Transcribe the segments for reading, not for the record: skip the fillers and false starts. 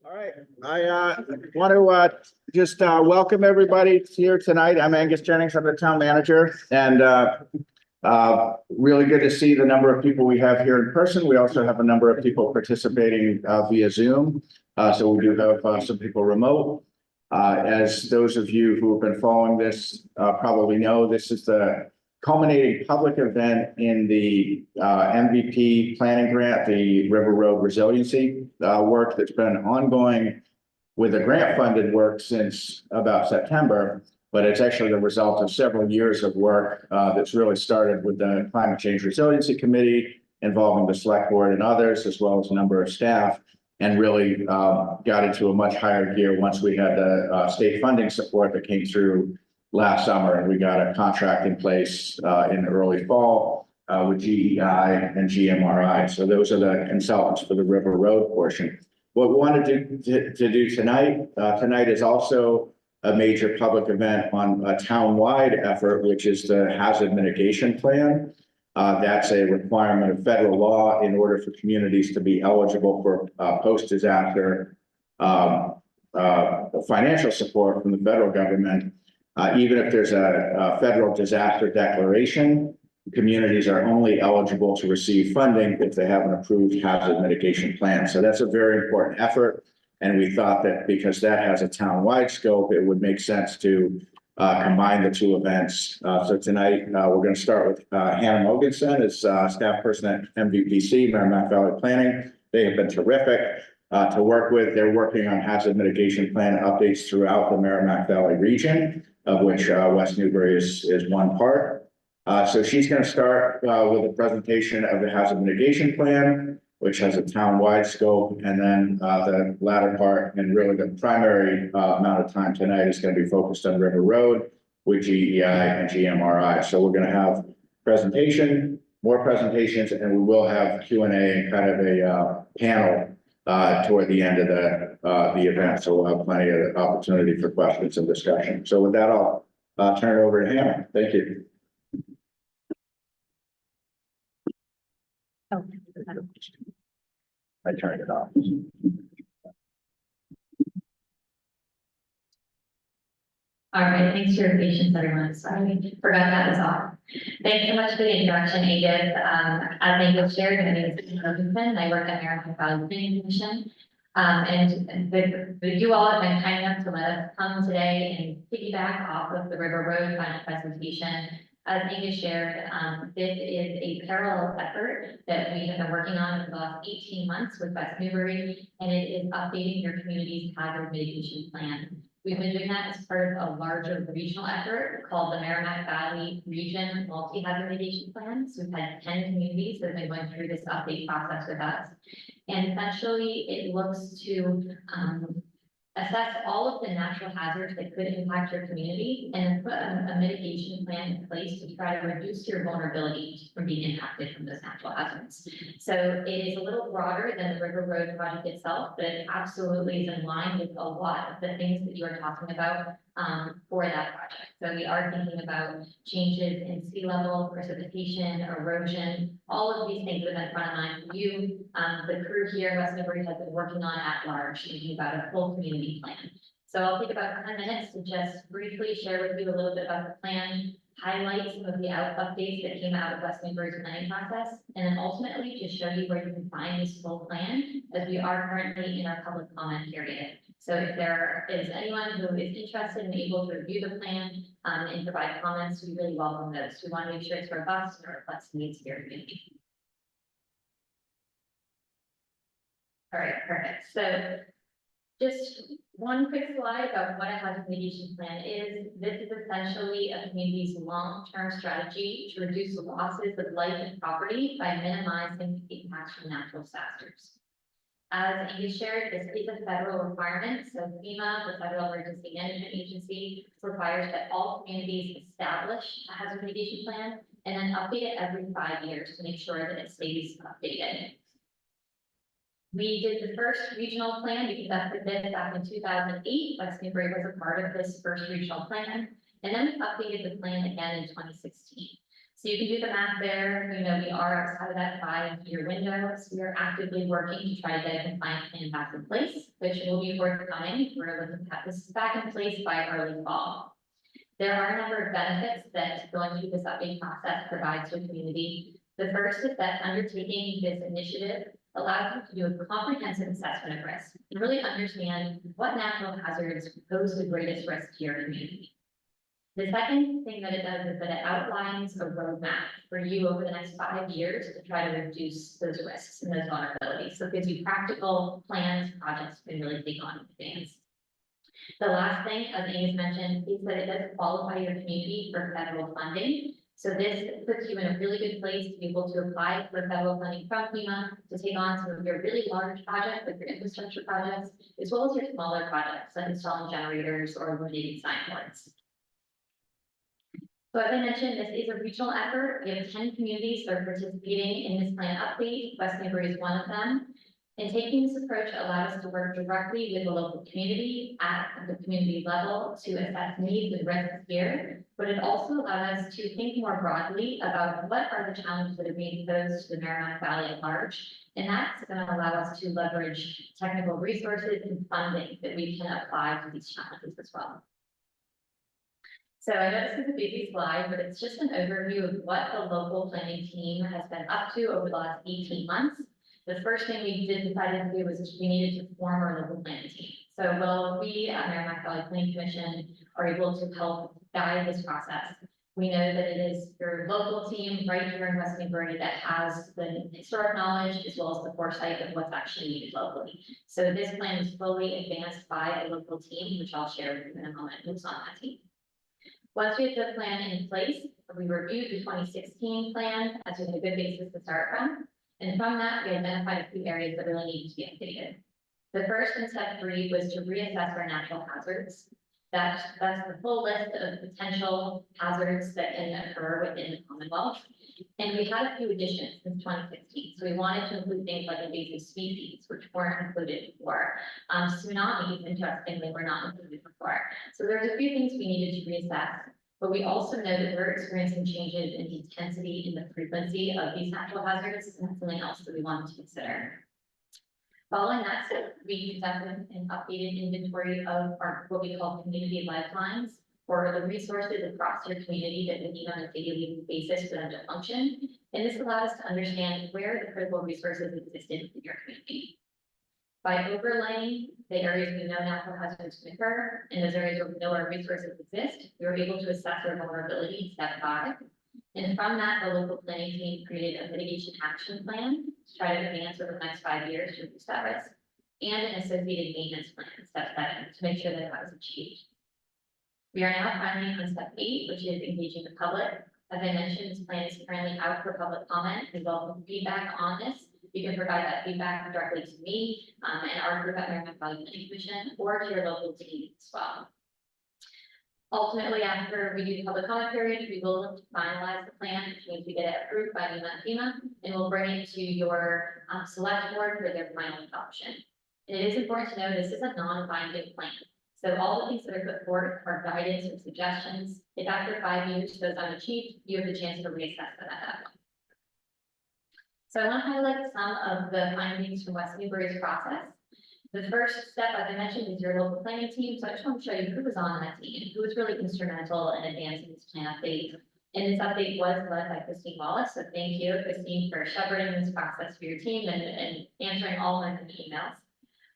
All right, I want to just welcome everybody here tonight. I'm Angus Jennings, I'm the town manager, and really good to see the number of people we have here in person. We also have a number of people participating via Zoom, so we do have some people remote. As those of you who have been following this probably know, this is the culminating public event in the MVP planning grant, the River Road Resiliency work that's been ongoing with the grant funded work since about September, but it's actually the result of several years of work that's really started with the Climate Change Resiliency Committee involving the select board and others, as well as a number of staff, and really got into a much higher gear once we had the state funding support that came through last summer, and we got a contract in place in the early fall with GEI and GMRI. So those are the consultants for the River Road portion. What we wanted to do tonight, tonight is also a major public event on a town-wide effort, which is the hazard mitigation plan. That's a requirement of federal law in order for communities to be eligible for post-disaster financial support from the federal government. Even if there's a federal disaster declaration, communities are only eligible to receive funding if they have an approved hazard mitigation plan. So that's a very important effort. And we thought that because that has a town-wide scope, it would make sense to combine the two events. So tonight, we're going to start with Hannah Mogensen as staff person at MVPC, Merrimack Valley Planning. They have been terrific to work with. They're working on hazard mitigation plan updates throughout the Merrimack Valley region, of which West Newbury is one part. So she's going to start with a presentation of the hazard mitigation plan, which has a town-wide scope, and then the latter part, and really the primary amount of time tonight is going to be focused on River Road with GEI and GMRI. So we're going to have presentation, more presentations, and we will have Q&A and kind of a panel toward the end of the event. So we'll have plenty of opportunity for questions and discussion. So with that, I'll turn it over to Hannah. Thank you. Oh. I turned it off. All right, thanks for your patience, everyone. Sorry, forgot that was off. Thanks so much for the introduction, Angus. As Angus shared, my name is Rosenson, and I work at Merrimack Valley Planning Commission. You all have been kind enough to let us come today and piggyback off of the River Road final presentation. As Angus shared, this is a parallel effort that we have been working on for the last 18 months with West Newbury, and it is updating your community's hazard mitigation plan. We've been doing that as part of a larger regional effort called the Merrimack Valley Region Multi-Hazard Mitigation Plan. So we've had 10 communities that have been going through this update process with us. And essentially, it looks to assess all of the natural hazards that could impact your community and put a mitigation plan in place to try to reduce your vulnerability from being impacted from those natural hazards. So it is a little broader than the River Road project itself, but it absolutely is in line with a lot of the things that you are talking about for that project. So we are thinking about changes in sea level, precipitation, erosion, all of these things that have been front of mind for you. The crew here in West Newbury has been working on at large, thinking about a full community plan. So I'll take about 10 minutes to just briefly share with you a little bit about the plan, highlight some of the updates that came out of West Newbury's planning process, and then ultimately just show you where you can find this full plan, as we are currently in our public comment period. So if there is anyone who is interested and able to review the plan and provide comments, we really welcome those. We want to make sure it's robust and reflects the needs of your community. All right, perfect. So just one quick slide about what a hazard mitigation plan is. This is essentially a community's long-term strategy to reduce losses of life and property by minimizing impacts from natural disasters. As Angus shared, this is a federal requirement. So FEMA, the Federal Emergency Management Agency, requires that all communities establish a hazard mitigation plan and then update it every 5 years to make sure that it stays updated. We did the first regional plan. We conducted this back in 2008. West Newbury was a part of this first regional plan. And then we updated the plan again in 2016. So you can do the math there, you know, we are outside of that 5-year window, so we are actively working to try to get a compliant plan back in place, which will be forthcoming. We're looking to have this back in place by early fall. There are a number of benefits that going through this update process provides to the community. The first is that undertaking this initiative allows you to do a comprehensive assessment of risk and really understand what natural hazards pose the greatest risk to your community. The second thing that it does is that it outlines a roadmap for you over the next 5 years to try to reduce those risks and those vulnerabilities. So it gives you practical plans, projects you can really take on in advance. The last thing, as Amy mentioned, is that it does qualify your community for federal funding. So this puts you in a really good place to be able to apply for federal funding from FEMA to take on some of your really large projects, like your infrastructure projects, as well as your smaller projects, like installing generators or illuminating signboards. So as I mentioned, this is a regional effort. We have 10 communities that are participating in this plan update. West Newbury is one of them. And taking this approach allows us to work directly with the local community at the community level to assess needs and risks here. But it also allows us to think more broadly about what are the challenges that are being posed to the Merrimack Valley at large. And that's going to allow us to leverage technical resources and funding that we can apply to these challenges as well. So I know this is a busy slide, but it's just an overview of what the local planning team has been up to over the last 18 months. The first thing we decided to do was we needed to form our local planning team. So while we at Merrimack Valley Planning Commission are able to help guide this process, we know that it is your local team right here in West Newbury that has the historic knowledge as well as the foresight of what's actually needed locally. So this plan is fully advanced by a local team, which I'll share with you in a moment, who's on that team. Once we have the plan in place, we reviewed the 2016 plan as a good basis to start from. And from that, we identified a few areas that really needed to be updated. The first in step 3 was to reassess our natural hazards. That's the full list of potential hazards that can occur within the Commonwealth. And we had a few additions since 2016. So we wanted to include things like invasive species, which weren't included before. Tsunamis, interestingly, were not included before. So there's a few things we needed to reassess. But we also know that we're experiencing changes in the intensity and the frequency of these natural hazards, and that's something else that we wanted to consider. Following that, we conducted an updated inventory of our what we call community lifelines, or the resources across your community that we need on a daily basis for them to function. And this allows us to understand where the critical resources existed in your community. By overlaying the areas we know natural hazards can occur, and those areas where we know our resources exist, we were able to assess our vulnerability in step 5. And from that, the local planning team created a mitigation action plan to try to advance over the next 5 years to reduce that risk, and an associated maintenance plan, step 7, to make sure that that was achieved. We are now finally on step 8, which is engaging the public. As I mentioned, this plan is currently out for public comment. We welcome feedback on this. You can provide that feedback directly to me and our group at Merrimack Valley Planning Commission, or to your local team as well. Ultimately, after we do the public comment period, we will look to finalize the plan, which means we get it approved by FEMA, and we'll bring it to your select board for their final adoption. And it is important to know this is a non-binding plan. So all the things that are put forward are guidance or suggestions. If after 5 years those unachieved, you have the chance to reassess them at that point. So I want to highlight some of the findings from West Newbury's process. The first step, as I mentioned, is your local planning team. So I just want to show you who was on that team, who was really instrumental in advancing this plan update. And this update was led by Christine Wallace. So thank you, Christine, for shepherding this process for your team and answering all of the emails.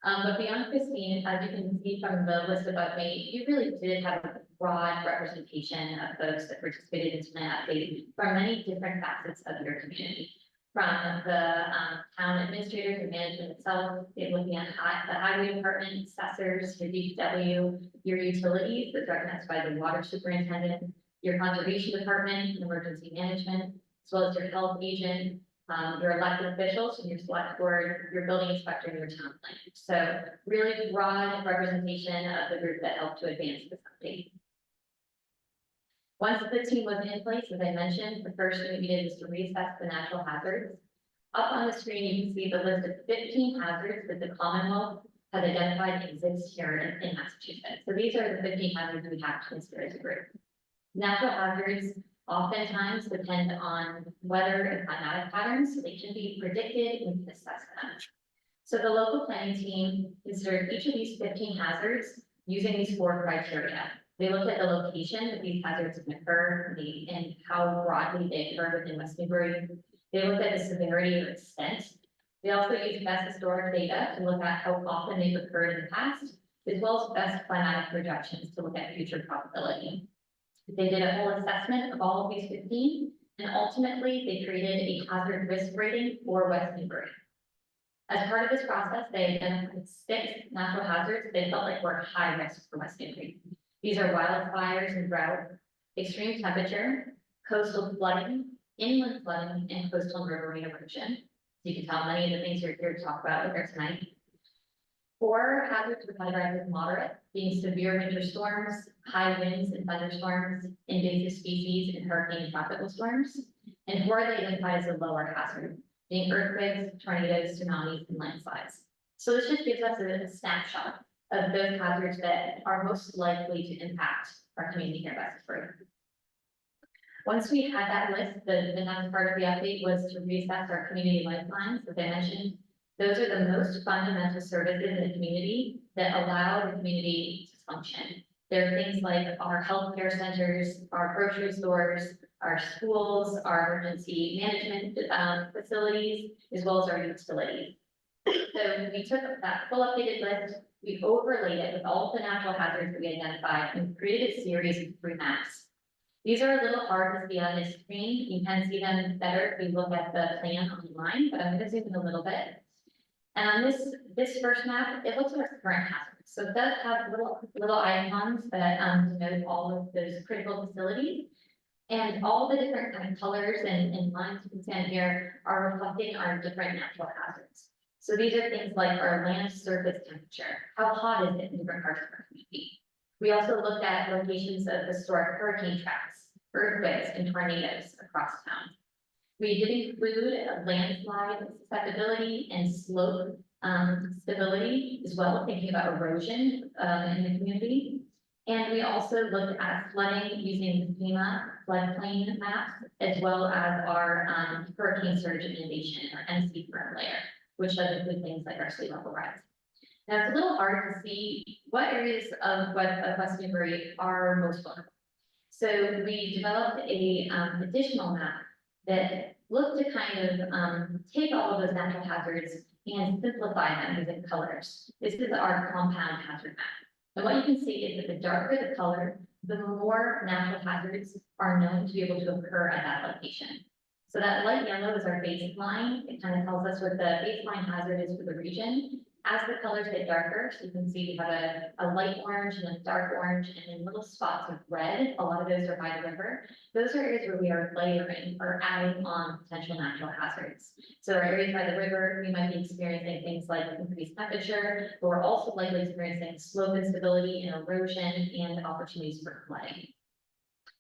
But beyond Christine, as you can see from the list above me, you really did have a broad representation of folks that participated in this plan update from many different facets of your community. From the town administrators and management itself, looking at the highway department, assessors, your DPW, your utilities that's recognized by the water superintendent, your conservation department, and emergency management, as well as your health agent, your elected officials, and your select board, your building inspector, and your town planner. So really broad representation of the group that helped to advance this update. Once the team was in place, as I mentioned, the first thing we did was to reassess the natural hazards. Up on the screen, you can see the list of 15 hazards that the Commonwealth has identified exist here in Massachusetts. So these are the 15 hazards we have to consider as a group. Natural hazards oftentimes depend on weather and climatic patterns, so they can be predicted and can assess them. So the local planning team considered each of these 15 hazards using these 4 criteria. They looked at the location that these hazards can occur and how broadly they occur within West Newbury. They looked at the severity or extent. They also used best historic data to look at how often they've occurred in the past, as well as best climatic projections to look at future probability. They did a whole assessment of all of these 15, and ultimately they created a hazard risk rating for West Newbury. As part of this process, they identified 6 natural hazards they felt like were high risk for West Newbury. These are wildfires and drought, extreme temperature, coastal flooding, inland flooding, and coastal riverine erosion. So you can tell many of the things you're here to talk about here tonight. 4 hazards were categorized as moderate, being severe winter storms, high winds and thunderstorms, invasive species, and hurricane and tropical storms. And 4 they identified as a lower hazard, being earthquakes, tornadoes, tsunamis, and landslides. So this just gives us a snapshot of those hazards that are most likely to impact our community here in Westford. Once we had that list, the next part of the update was to reassess our community lifelines. As I mentioned, those are the most fundamental services in the community that allow the community to function. There are things like our healthcare centers, our grocery stores, our schools, our emergency management facilities, as well as our utilities. So we took that full updated list, we overlaid it with all of the natural hazards that we identified and created a series of 3 maps. These are a little hard to see on this screen. You can see them better if we look at the plan online, but I'm going to zoom in a little bit. And on this first map, it looks at our current hazards. So it does have little icons that denote all of those critical facilities. And all the different kind of colors and lines you can see on here are reflecting our different natural hazards. So these are things like our land surface temperature. How hot is it in different parts of our community? We also looked at locations of historic hurricane tracks, earthquakes, and tornadoes across town. We did include a landslide susceptibility and slope stability as well, thinking about erosion in the community. And we also looked at flooding using the FEMA floodplain maps, as well as our hurricane surge and inundation, or MC firm layer, which does include things like our sea level rise. Now, it's a little hard to see what areas of West Newbury are most vulnerable. So we developed a additional map that looked to kind of take all of those natural hazards and simplify them using colors. This is our compound hazard map. And what you can see is that the darker the color, the more natural hazards are known to be able to occur at that location. So that light yellow is our baseline. It kind of tells us what the baseline hazard is for the region. As the colors get darker, so you can see we have a light orange and a dark orange and then little spots of red. A lot of those are by the river. Those are areas where we are layering or adding on potential natural hazards. So our areas by the river, we might be experiencing things like increased temperature, but we're also likely experiencing slope instability and erosion and opportunities for flooding.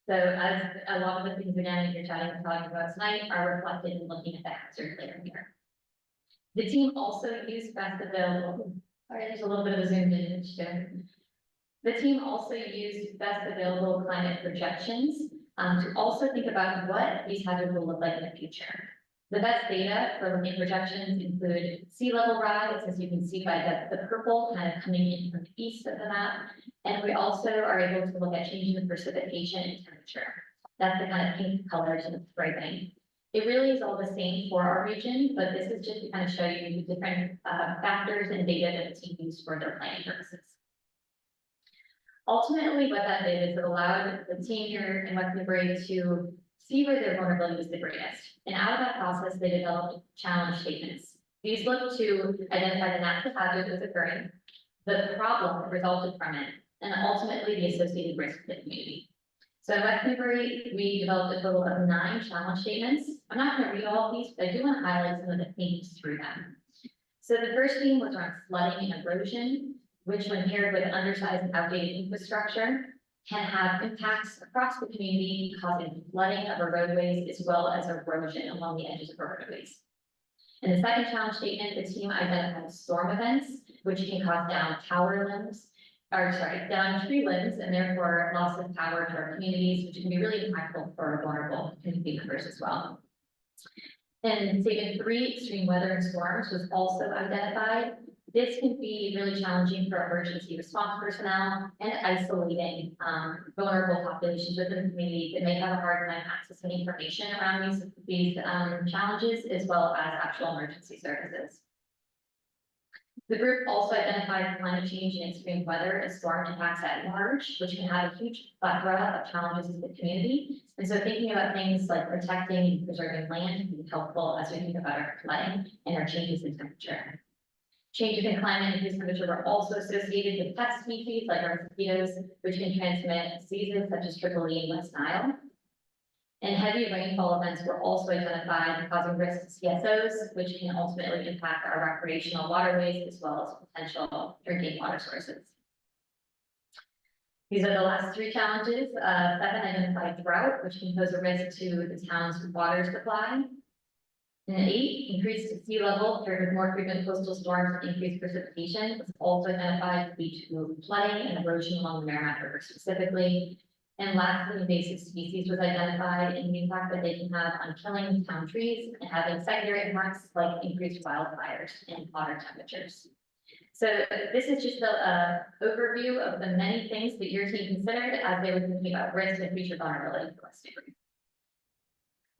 So as a lot of the things we're talking about tonight are reflected in looking at the hazard layer here. The team also used best available, sorry, there's a little bit of a zoomed in image there. The team also used best available climate projections to also think about what these hazards will look like in the future. The best data for looking at projections include sea level rise, as you can see by the purple kind of coming in from the east of the map. And we also are able to look at changes in precipitation and temperature. That's the kind of pink colors and it's striping. It really is all the same for our region, but this is just to kind of show you the different factors and data that the team used for their planning purposes. Ultimately, what that did is it allowed the team here in West Newbury to see where their vulnerability was the greatest. And out of that process, they developed challenge statements. These look to identify the natural hazard that was occurring, the problem that resulted from it, and ultimately the associated risk to the community. So in West Newbury, we developed a total of 9 challenge statements. I'm not going to read all of these, but I do want to highlight some of the themes through them. So the first theme was around flooding and erosion, which when paired with undersized and outdated infrastructure, can have impacts across the community, causing flooding of our roadways as well as erosion along the edges of our roadways. In the second challenge statement, the team identified storm events, which can cause down tower limbs, down tree limbs and therefore loss of power to our communities, which can be really impactful for vulnerable community members as well. And statement 3, extreme weather and storms was also identified. This can be really challenging for emergency response personnel and isolating vulnerable populations within the community that may have a hard time accessing information around these challenges, as well as actual emergency services. The group also identified climate change and extreme weather and storm impacts at large, which can have a huge plethora of challenges in the community. And so thinking about things like protecting and preserving land can be helpful as we think about our flooding and our changes in temperature. Changes in climate and increased temperature were also associated with pest species like our mosquitoes, which can transmit diseases such as Triple E and West Nile. And heavy rainfall events were also identified causing risks to CSOs, which can ultimately impact our recreational waterways as well as potential drinking water sources. These are the last 3 challenges. 7 identified drought, which can pose a risk to the town's water supply. And 8, increased sea level paired with more frequent coastal storms and increased precipitation was also identified to lead to flooding and erosion along the Merrimack River specifically. And lastly, invasive species was identified and the impact that they can have on killing town trees and having secondary impacts like increased wildfires and hotter temperatures. So this is just an overview of the many things that your team considered as they were thinking about risk and future vulnerability for West Newbury.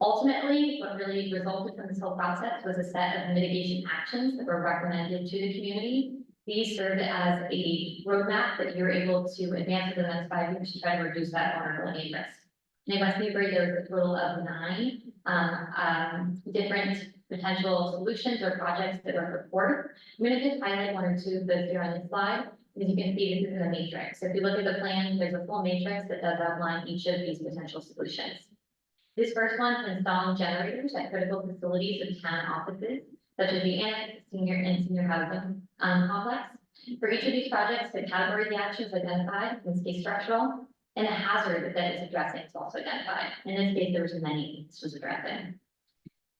Ultimately, what really resulted from this whole process was a set of mitigation actions that were recommended to the community. These served as a roadmap that you're able to advance within the next 5 years to try to reduce that vulnerability and risk. In West Newbury, there was a total of 9 different potential solutions or projects that were put forth. I'm going to just highlight 1 or 2 of those here on this slide. As you can see, this is in the matrix. So if you look at the plan, there's a full matrix that does outline each of these potential solutions. This first one is installing generators at critical facilities of town offices, such as the annex, senior housing complex. For each of these projects, the category of the actions identified, in this case structural, and the hazard that it's addressing is also identified. In this case, there was many this was addressing.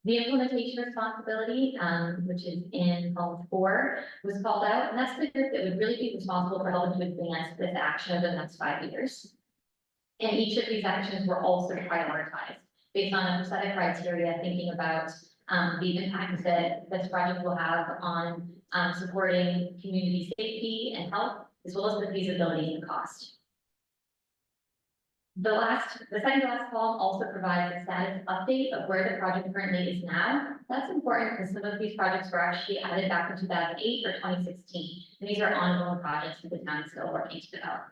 The implementation responsibility, which is in column 4, was called out, and that's the group that would really be responsible for helping to advance this action over the next 5 years. And each of these actions were also prioritized based on a set of criteria, thinking about the impacts that this project will have on supporting community safety and health, as well as the feasibility and cost. The second to last column also provides a status update of where the project currently is now. That's important because some of these projects were actually added back in 2008 or 2016, and these are ongoing projects that the town is still working to develop.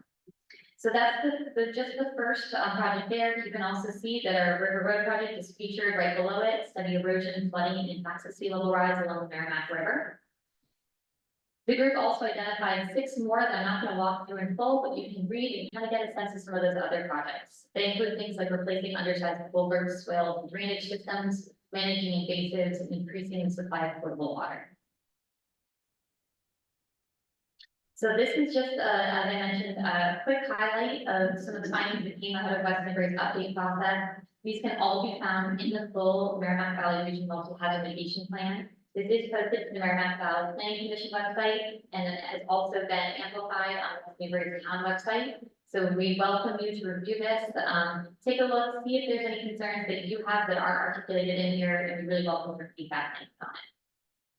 So that's just the first project there. You can also see that our River Road project is featured right below it, study erosion, flooding, and impacts of sea level rise along the Merrimack River. The group also identified 6 more that I'm not going to walk through in full, but you can read and kind of get a sense of some of those other projects. They include things like replacing undersized culverts, swales, and drainage systems, managing invasives, and increasing the supply of potable water. So this is just, as I mentioned, a quick highlight of some of the findings that came out of West Newbury's update process. These can all be found in the full Merrimack Valley Region Multiple Hazard Mitigation Plan. This is posted to the Merrimack Valley Planning Commission website, and it has also been amplified on the West Newbury town website. So we welcome you to review this, take a look, see if there's any concerns that you have that aren't articulated in here, and we really welcome your feedback and comments.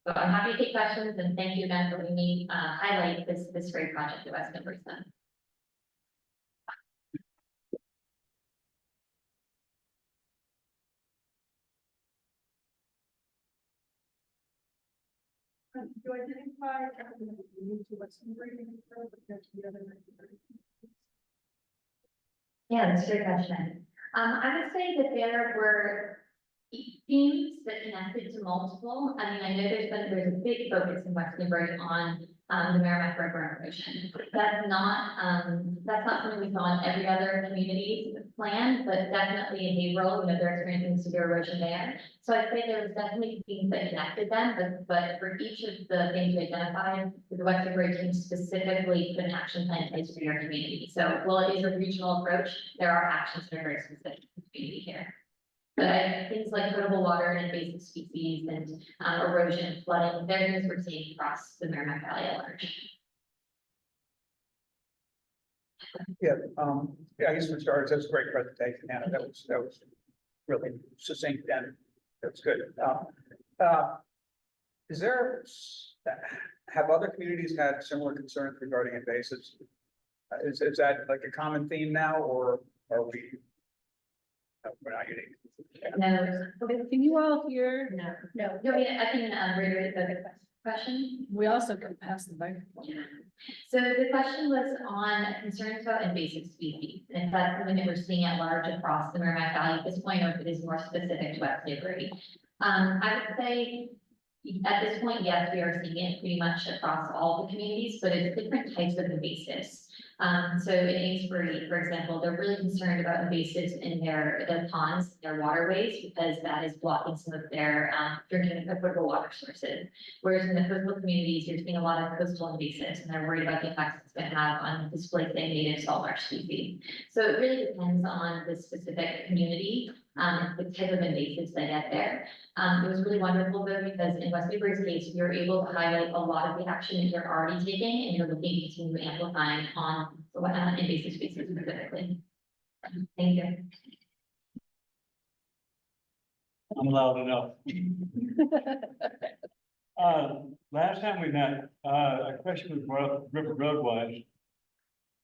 So I'm happy to take questions, and thank you again for letting me highlight this great project that West Newbury's done. Do I identify West Newbury? Yeah, that's a great question. I would say that there were themes that connected to multiple. I mean, I know there's a big focus in West Newbury on the Merrimack River erosion. That's not something we saw in every other community plan, but definitely in Haverhill, they're experiencing severe erosion there. So I'd say there was definitely themes that connected them, but for each of the things we identified, the West Newbury team specifically put an action plan in place for your community. So while it is a regional approach, there are actions that are very specific to the community here. But things like potable water and invasive species and erosion, flooding, they're things we're seeing across the Merrimack Valley at large. Yeah, I guess for starters, that's a great presentation, Hannah. That was really succinct and that's good. Is there, have other communities had similar concerns regarding invasives? Is that like a common theme now, or are we? We're not unique. No, Can you all hear? no, I can reiterate the question. We also can pass the microphone. So the question was on concerns about invasive species, and if that's something that we're seeing at large across the Merrimack Valley at this point, or if it is more specific to West Newbury. I would say at this point, yes, we are seeing it pretty much across all the communities, but it's different types of invasives. So in Amesbury, for example, they're really concerned about invasives in their ponds, their waterways, because that is blocking some of their drinking potable water sources. Whereas in the coastal communities, you're seeing a lot of coastal invasives, and they're worried about the effects it's going to have on displacing native saltmarsh species. So it really depends on the specific community, the type of invasives they get there. It was really wonderful though, because in West Newbury's case, we were able to highlight a lot of the action that you're already taking, and you're looking to continue amplifying on invasive species specifically. Thank you. I'm loud enough. Last time we met, a question was brought up River Road wise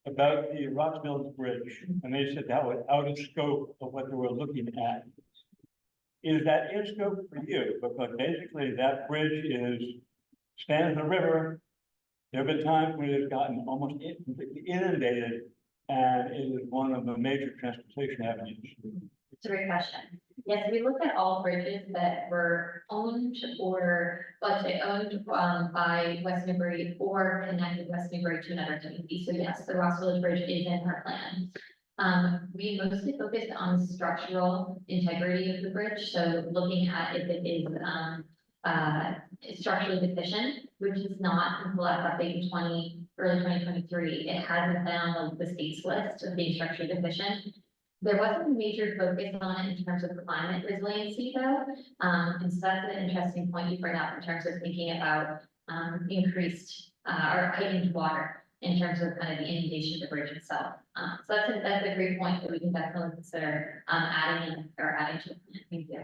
about the Roxville Bridge, and they said that was out of scope of what they were looking at. Is that in scope for you? Because basically that bridge spans the river. There have been times when it's gotten almost completely inundated, and it is one of the major transportation avenues. It's a great question. Yes, we looked at all bridges that were owned or, let's say, owned by West Newbury or connected West Newbury to another community. So yes, the Roxville Bridge is in our plan. We mostly focused on structural integrity of the bridge. So looking at if it is structurally deficient, which is not until last update in early 2023. It hasn't been on the state's list of being structurally deficient. There wasn't a major focus on it in terms of climate resiliency though. And so that's an interesting point you bring up in terms of thinking about increased or heightened water in terms of kind of the inundation of the bridge itself. So that's a great point that we can definitely consider adding to the plan. Thank you.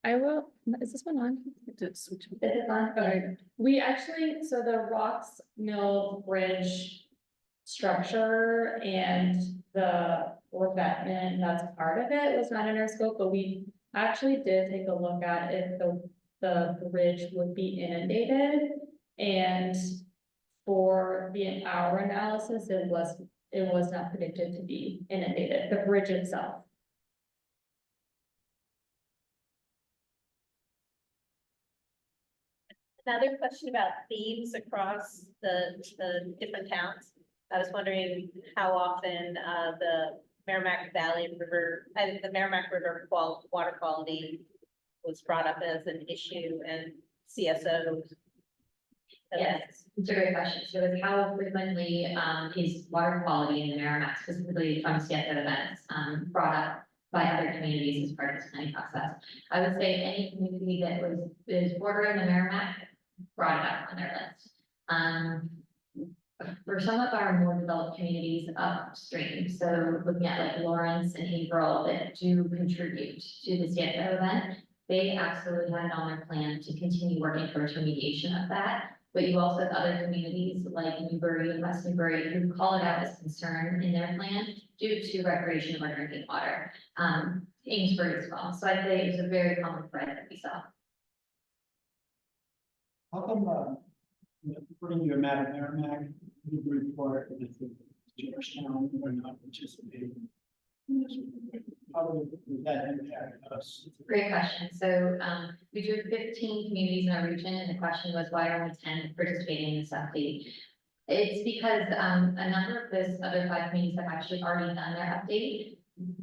I will, is this one on? Is it on? Okay, we actually, so the Rocks Mill Bridge structure and the revetment, that's part of it, was not in our scope, but we actually did take a look at if the bridge would be inundated. And for our analysis, it was not predicted to be inundated, the bridge itself. Another question about themes across the different towns. I was wondering how often the Merrimack Valley River, the Merrimack River water quality was brought up as an issue and CSOs. Yes, it's a great question. So it's how frequently is water quality in the Merrimack, specifically from CSO events, brought up by other communities as part of this planning process. I would say any community that is bordering the Merrimack brought it up on their list. For some of our more developed communities upstream, so looking at like Lawrence and April that do contribute to the CSO event, they absolutely had it on their plan to continue working towards remediation of that. But you also have other communities like Newbury and West Newbury who call it out as concern in their plan due to recreational or drinking water. Amesbury as well. So I'd say it was a very common thread that we saw. How come, putting your map of Merrimack, you report that the Georgetown were not participating? How would that impact us? Great question. So we drew 15 communities in our region, and the question was why are only 10 participating in this update? It's because a number of those other 5 communities have actually already done their update.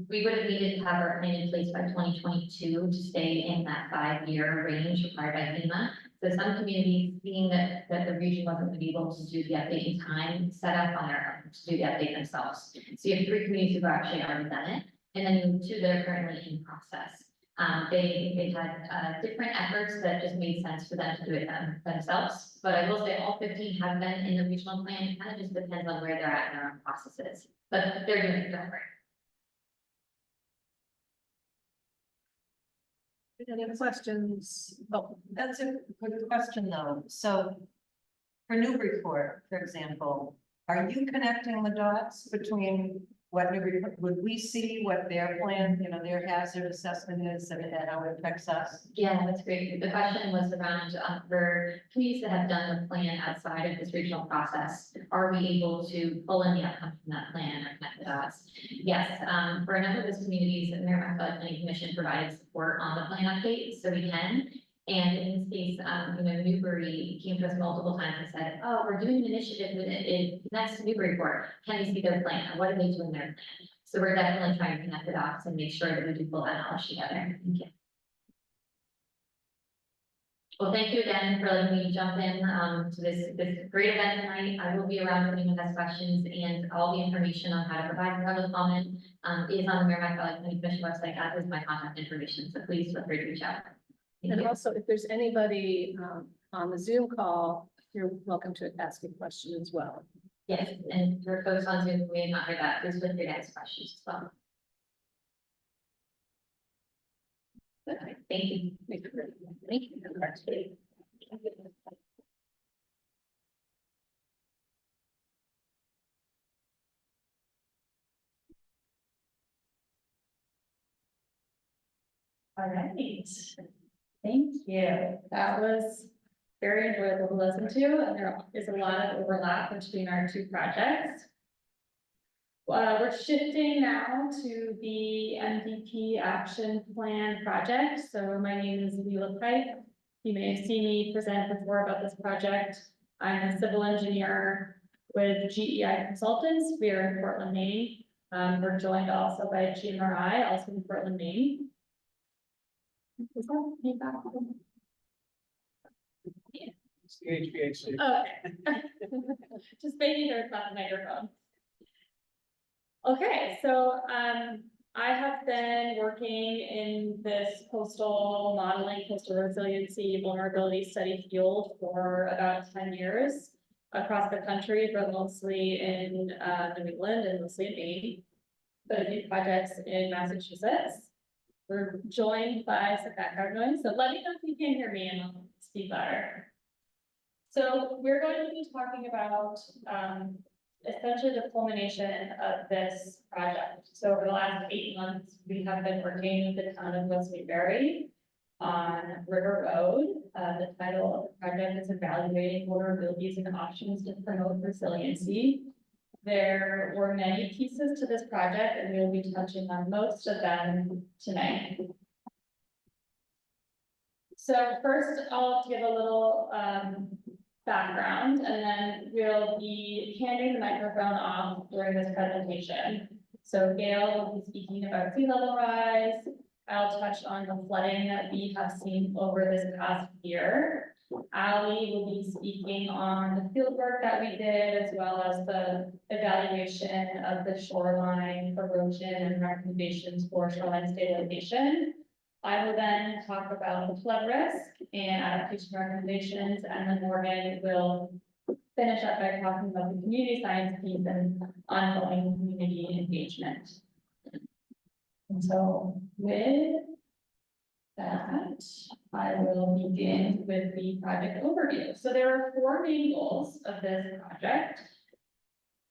We would have needed to have our plan in place by 2022 to stay in that 5-year range required by FEMA. So some communities, seeing that the region wasn't going to be able to do the update in time, set up on their own to do the update themselves. So you have 3 communities who've actually already done it, and then 2 that are currently in process. They had, different efforts that just made sense for them to do it themselves. But I will say all 15 have been in the regional plan. It kind of just depends on where they're at in their own processes, but they're doing it right. Any questions? Oh, That's a good question, though. So for Newburyport, for example, are you connecting the dots between what Newburyport, would we see what their plan, you know, their hazard assessment is and how it affects us? Yeah, that's great. The question was around, for communities that have done the plan outside of this regional process, are we able to pull in the outcome from that plan or connect the dots? Yes, for a number of those communities, the Merrimack Valley Planning Commission provided support on the plan update, so we can. And in this case, Newbury came to us multiple times and said, oh, we're doing an initiative with it next to Newburyport. Can we see their plan? What are they doing their plan? So we're definitely trying to connect the dots and make sure that we do pull that knowledge together. Thank you. Well, thank you again for letting me jump in to this great event tonight. I will be around if anyone has questions, and all the information on how to provide public comment is on the Merrimack Valley Planning Commission website, as is my contact information. So please feel free to reach out. Thank and you. also, if there's anybody on the Zoom call, you're welcome to ask a question as well. Yes, and for folks on Zoom who may have not heard that, please feel free to ask questions as well. Thank you. Thank you. All right, thank you. That was very enjoyable to listen to, and there is a lot of overlap between our two projects. We're shifting now to the MVP Action Plan project. So my name is Leela Pipe. You may have seen me present before about this project. I'm a civil engineer with GEI Consultants. We are in Portland, Maine. We're joined also by GMRI, also in Portland, Maine. Is that feedback? It's the HVAC. Okay. Just making sure it's not the microphone. Okay, so I have been working in this coastal modeling, coastal resiliency, vulnerability study field for about 10 years across the country, but mostly in New England and mostly in Maine, but a few projects in Massachusetts. We're joined by some background noise, so let me know if you can hear me and I'll speak louder. So we're going to be talking about essentially the culmination of this project. So over the last 8 months, we have been working with the town of Newbury on River Road. The title of the project is Evaluating Vulnerabilities and Options to Promote Resiliency. There were many pieces to this project, and we will be touching on most of them tonight. So first, I'll give a little background, and then we'll be handing the microphone off during this presentation. So Gail will be speaking about sea level rise. I'll touch on the flooding that we have seen over this past year. Ali will be speaking on the field work that we did, as well as the evaluation of the shoreline erosion and recommendations for shoreline stabilization. I will then talk about the flood risk and adaptation recommendations, and then Morgan will finish up by talking about the community science piece and ongoing community engagement. And so with that, I will begin with the project overview. So there are 4 main goals of this project.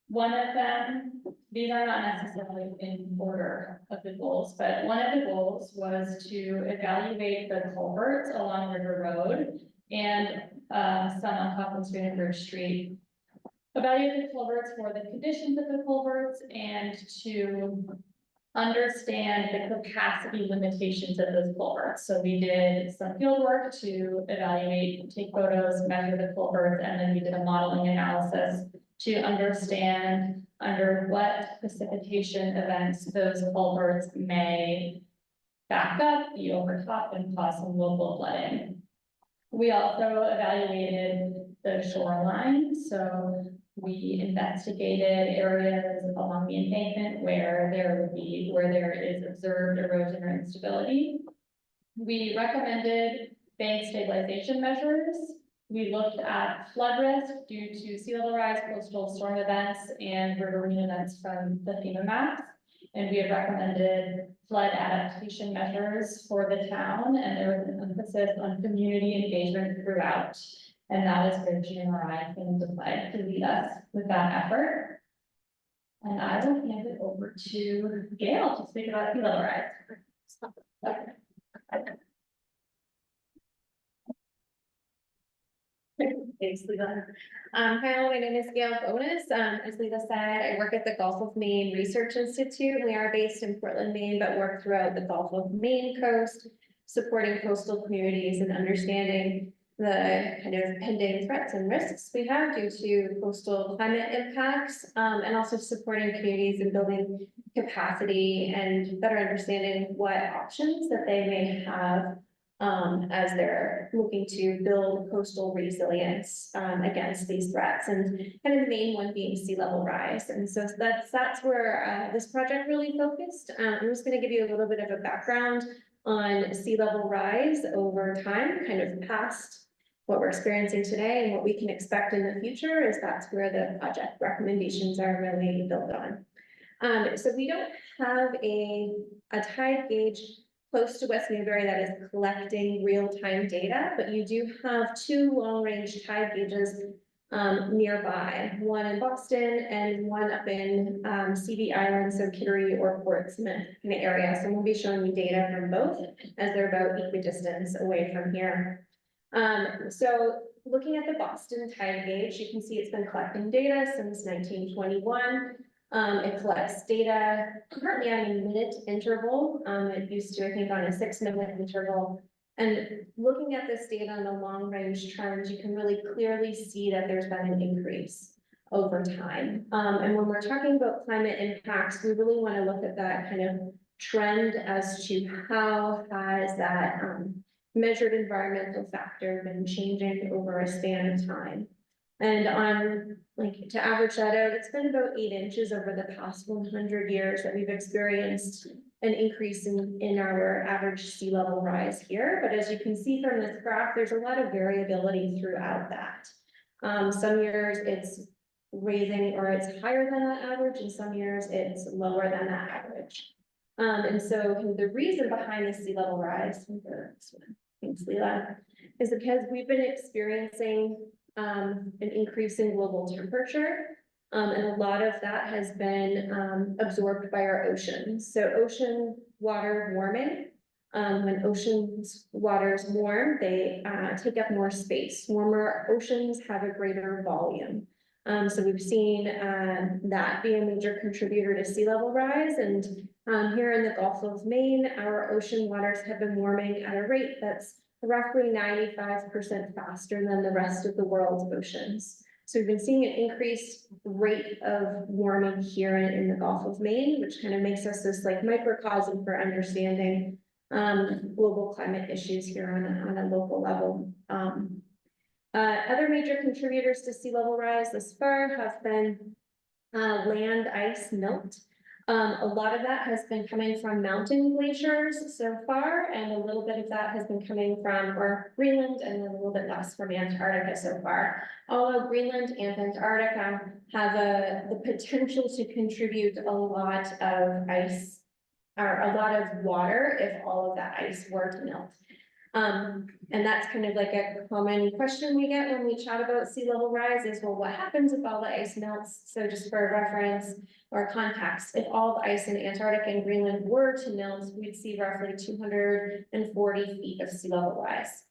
One of them, these are not necessarily in order of the goals, but one of the goals was to evaluate the culverts along River Road and some on Copeland Street and Bridge Street. Evaluate the culverts for the conditions of the culverts and to understand the capacity limitations of those culverts. So we did some field work to evaluate, take photos, measure the culverts, and then we did a modeling analysis to understand under what precipitation events those culverts may back up, be overtopped, and cause some local flooding. We also evaluated the shoreline, so we investigated areas along the embankment where there is observed erosion or instability. we recommended bank stabilization measures. We looked at flood risk due to sea level rise, coastal storm events, and riverine events from the FEMA maps. And we had recommended flood adaptation measures for the town, and there was an emphasis on community engagement throughout. And that is where GMRI came into play to lead us with that effort. And I will hand it over to Gail to speak about sea level rise. Thanks, Leila. Hi, my name is Gail Bonus. As Leila said, I work at the Gulf of Maine Research Institute. We are based in Portland, Maine, but work throughout the Gulf of Maine coast, supporting coastal communities and understanding the kind of pending threats and risks we have due to coastal climate impacts, and also supporting communities in building capacity and better understanding what options that they may have as they're looking to build coastal resilience against these threats, and kind of the main one being sea level rise. And so that's where this project really focused. I'm just going to give you a little bit of a background on sea level rise over time, kind of past what we're experiencing today and what we can expect in the future, is that's where the project recommendations are really built on. So we don't have a tide gauge close to West Newbury that is collecting real-time data, but you do have two long-range tide gauges nearby, one in Boston and one up in CV Island, so Kittery or Portsmouth in the area. So we'll be showing you data from both as they're about equidistance away from here. So looking at the Boston tide gauge, you can see it's been collecting data since 1921. It collects data currently on a minute interval. It used to, I think, on a 6-minute interval. And looking at this data on the long range trends, you can really clearly see that there's been an increase over time. And when we're talking about climate impacts, we really want to look at that kind of trend as to how has that measured environmental factor been changing over a span of time. And on, like, to average that out, it's been about 8 inches over the past 100 years that we've experienced an increase in our average sea level rise here. But as you can see from this graph, there's a lot of variability throughout that. Some years it's raising or it's higher than that average, and some years it's lower than that average. And so the reason behind the sea level rise, thanks, Leila, is because we've been experiencing an increase in global temperature. And a lot of that has been absorbed by our oceans. So ocean water warming, when oceans waters warm, they take up more space. Warmer oceans have a greater volume. So we've seen that be a major contributor to sea level rise. And here in the Gulf of Maine, our ocean waters have been warming at a rate that's roughly 95% faster than the rest of the world's oceans. So we've been seeing an increased rate of warming here in the Gulf of Maine, which kind of makes us this like microcosm for understanding global climate issues here on a local level. Other major contributors to sea level rise thus far have been land ice melt. A lot of that has been coming from mountain glaciers so far, and a little bit of that has been coming from Greenland, and then a little bit less from Antarctica so far. Although Greenland and Antarctica have the potential to contribute a lot of ice or a lot of water if all of that ice were to melt. And that's kind of like a common question we get when we chat about sea level rise is, well, what happens if all the ice melts? So just for reference or context, if all the ice in Antarctica and Greenland were to melt, we'd see roughly 240 feet of sea level rise.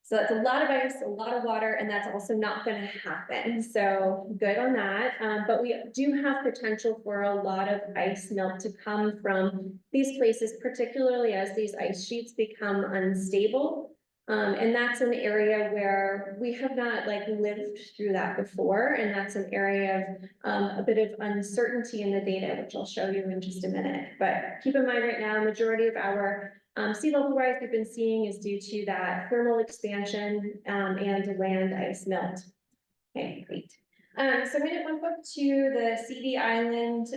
So that's a lot of ice, a lot of water, and that's also not going to happen. So good on that. But we do have potential for a lot of ice melt to come from these places, particularly as these ice sheets become unstable. And that's an area where we have not lived through that before. And that's an area of a bit of uncertainty in the data, which I'll show you in just a minute. But keep in mind right now, majority of our sea level rise we've been seeing is due to that thermal expansion and land ice melt. Okay, great. So I'm going to bump up to the CV Island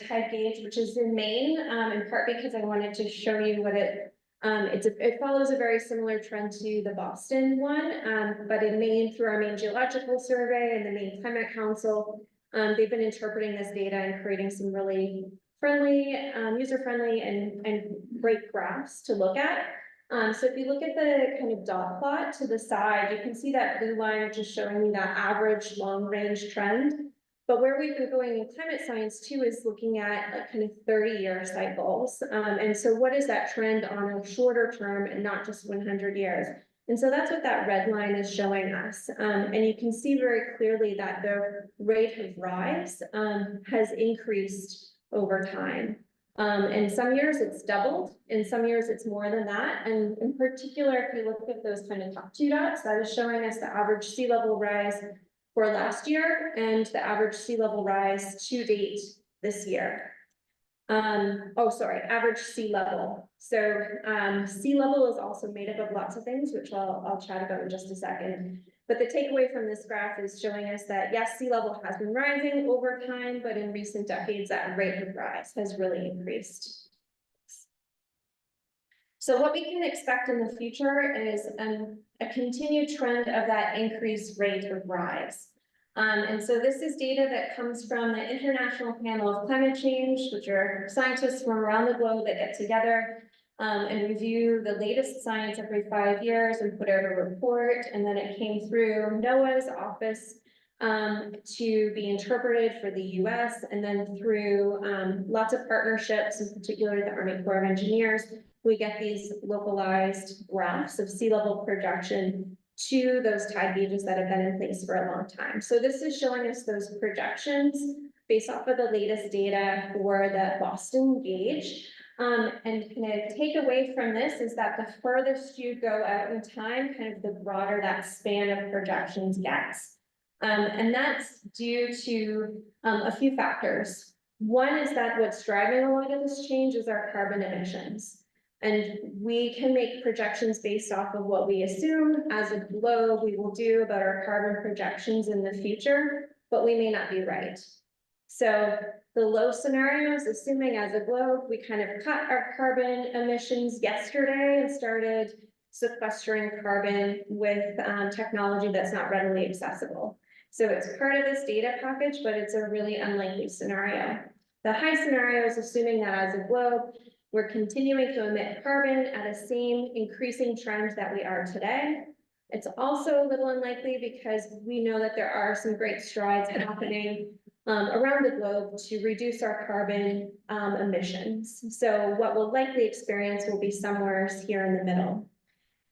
tide gauge, which is in Maine, in part because I wanted to show you what it It follows a very similar trend to the Boston one, but in Maine, through our Maine Geological Survey and the Maine Climate Council, they've been interpreting this data and creating some really friendly, user-friendly and great graphs to look at. So if you look at the kind of dot plot to the side, you can see that blue line, which is showing me that average long-range trend. But where we've been going in climate science too is looking at like kind of 30-year cycles. And so what is that trend on a shorter term and not just 100 years? And so that's what that red line is showing us. And you can see very clearly that the rate of rise has increased over time. In some years it's doubled, in some years it's more than that. And in particular, if you look at those kind of top two dots, that is showing us the average sea level rise for last year and the average sea level rise to date this year. Average sea level. So sea level is also made up of lots of things, which I'll chat about in just a second. But the takeaway from this graph is showing us that yes, sea level has been rising over time, but in recent decades, that rate of rise has really increased. So what we can expect in the future is a continued trend of that increased rate of rise. And so this is data that comes from the International Panel of Climate Change, which are scientists from around the globe that get together and review the latest science every 5 years and put out a report. And then it came through NOAA's office to be interpreted for the US, and then through lots of partnerships, in particular the Army Corps of Engineers, we get these localized graphs of sea level projection to those tide gauges that have been in place for a long time. So this is showing us those projections based off of the latest data for the Boston gauge. And kind of take away from this is that the furthest you go out in time, kind of the broader that span of projections gets. And that's due to a few factors. One is that what's driving a lot of this change is our carbon emissions. And we can make projections based off of what we assume as a globe we will do about our carbon projections in the future, but we may not be right. So the low scenarios, assuming as a globe, we kind of cut our carbon emissions yesterday and started sequestering carbon with technology that's not readily accessible. So it's part of this data package, but it's a really unlikely scenario. The high scenario is assuming that as a globe, we're continuing to emit carbon at a same increasing trend that we are today. It's also a little unlikely because we know that there are some great strides happening around the globe to reduce our carbon emissions. So what we'll likely experience will be somewhere here in the middle.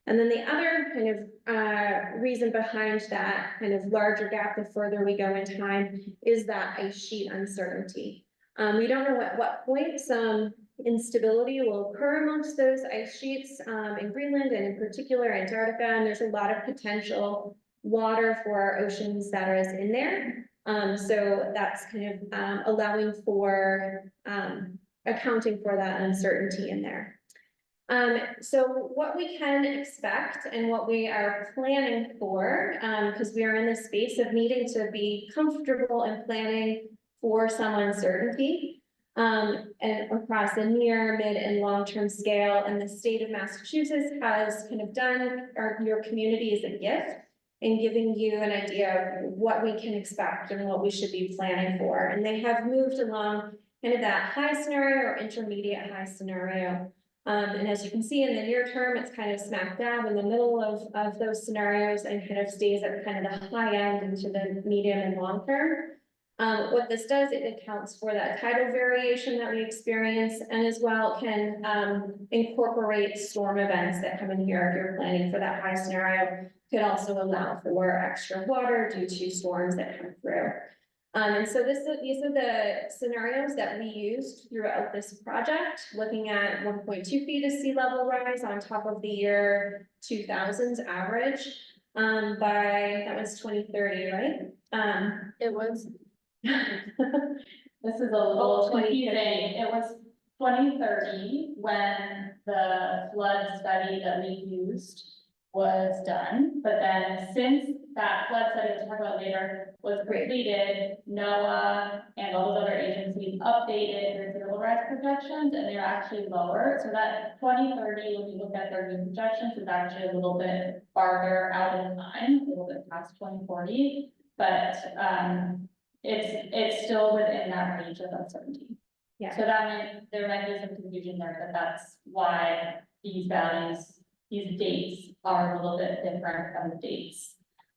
And then the other kind of reason behind that kind of larger gap the further we go in time is that ice sheet uncertainty. We don't know at what point some instability will occur amongst those ice sheets in Greenland and in particular Antarctica, and there's a lot of potential water for our oceans that is in there. So that's kind of allowing for accounting for that uncertainty in there. So what we can expect and what we are planning for, because we are in this space of needing to be comfortable in planning for some uncertainty, and across the near, mid, and long-term scale, and the state of Massachusetts has kind of done your community as a gift in giving you an idea of what we can expect and what we should be planning for. And they have moved along kind of that high scenario or intermediate high scenario. And as you can see in the near term, it's kind of smack dab in the middle of those scenarios and kind of stays at kind of the high end into the medium and long term. What this does, it accounts for that tidal variation that we experience, and as well can incorporate storm events that come in here if you're planning for that high scenario. Could also allow for extra water due to storms that come through. And so these are the scenarios that we used throughout this project, looking at 1.2 feet of sea level rise on top of the year 2000's average by, that was 2030, right? It was. This is a little confusing. It was 2030 when the flood study that we used was done, but then since that flood study we'll talk about later was completed, NOAA and all those other agencies updated their sea level rise projections, and they're actually lower. So that 2030, when you look at their new projections, is actually a little bit farther out in time, a little bit past 2040, but it's still within that range of uncertainty. Yeah. So there might be some confusion there, but that's why these values, these dates are a little bit different from the dates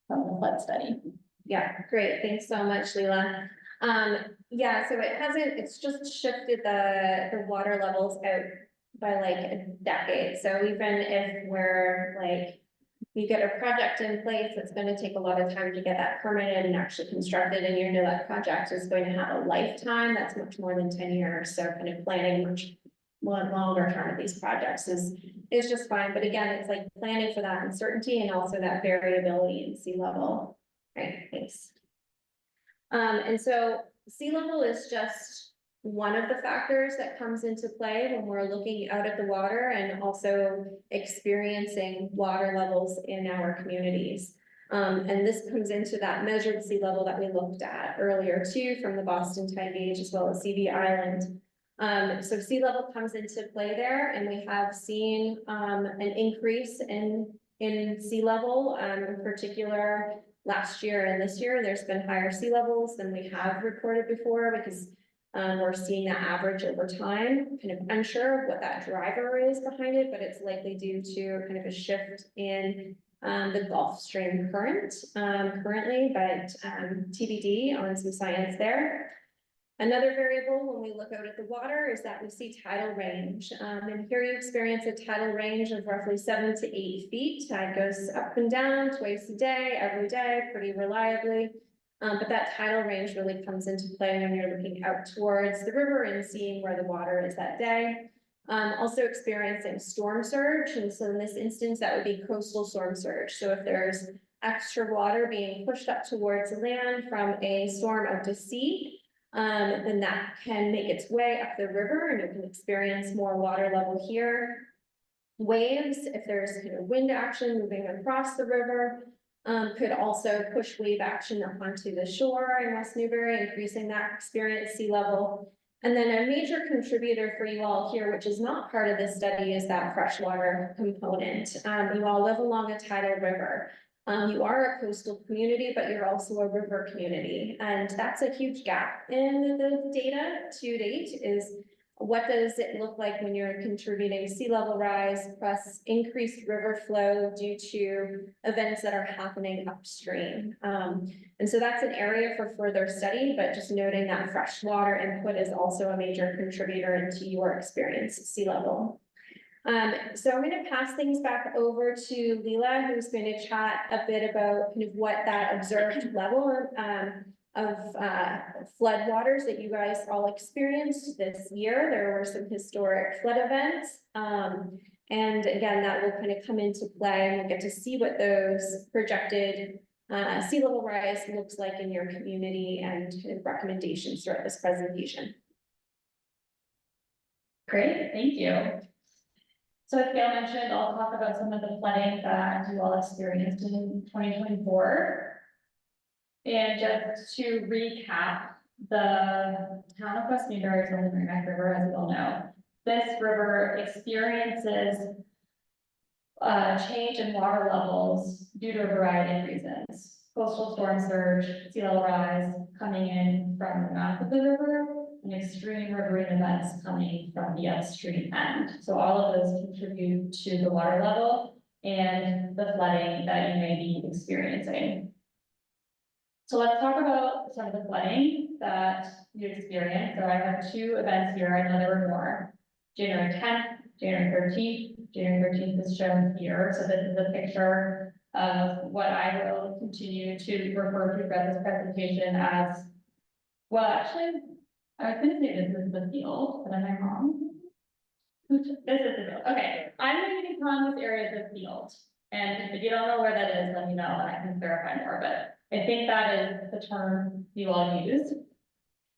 from the flood study. Yeah, great. Thanks so much, Leila. Yeah, so it's just shifted the water levels out by like a decade. So even if we're like, you get a project in place, it's gonna take a lot of time to get that permitted and actually constructed, and you know that project is going to have a lifetime that's much more than 10 years. So kind of planning much more longer term of these projects is just fine. But again, it's like planning for that uncertainty and also that variability in sea level. Right, thanks. And so sea level is just one of the factors that comes into play when we're looking out at the water and also experiencing water levels in our communities. And this comes into that measured sea level that we looked at earlier too, from the Boston tide gauge as well as CV Island. So sea level comes into play there, and we have seen an increase in sea level, in particular last year and this year. There's been higher sea levels than we have reported before because we're seeing that average over time. Kind of unsure of what that driver is behind it, but it's likely due to kind of a shift in the Gulf Stream current currently, but TBD on some science there. Another variable when we look out at the water is that we see tidal range. And here you experience a tidal range of roughly 7 to 8 feet. Tide goes up and down twice a day, every day, pretty reliably. But that tidal range really comes into play when you're looking out towards the river and seeing where the water is that day. Also experiencing storm surge. And so in this instance, that would be coastal storm surge. So if there's extra water being pushed up towards land from a storm out to sea, then that can make its way up the river and you can experience more water level here. Waves, if there's kind of wind action moving across the river, could also push wave action up onto the shore in West Newbury, increasing that experienced sea level. And then a major contributor for you all here, which is not part of this study, is that freshwater component. You all live along a tidal river. You are a coastal community, but you're also a river community. And that's a huge gap in the data to date is what does it look like when you're contributing sea level rise plus increased river flow due to events that are happening upstream. And so that's an area for further study, but just noting that freshwater input is also a major contributor into your experience at sea level. So I'm going to pass things back over to Leila, who's going to chat a bit about kind of what that observed level of flood waters that you guys all experienced this year. There were some historic flood events. And again, that will kind of come into play and we'll get to see what those projected sea level rise looks like in your community and kind of recommendations throughout this presentation. Great, thank you. So as Gail mentioned, I'll talk about some of the flooding that you all experienced in 2024. And just to recap, the town of West Newbury is on the Merrimack River, as we all know. This river experiences change in water levels due to a variety of reasons. Coastal storm surge, sea level rise coming in from the mouth of the river, and extreme riverine events coming from the upstream end. So all of those contribute to the water level and the flooding that you may be experiencing. So let's talk about some of the flooding that you experienced. So I have 2 events here, I know there were more. January 10th, January 13th. January 13th is shown here. So this is a picture of what I will continue to refer to throughout this presentation as, well, actually, I was gonna say this is the field, but am I wrong? This is the field. Okay, I'm going to call this area the field. And if you don't know where that is, let me know and I can verify more, but I think that is the term you all used.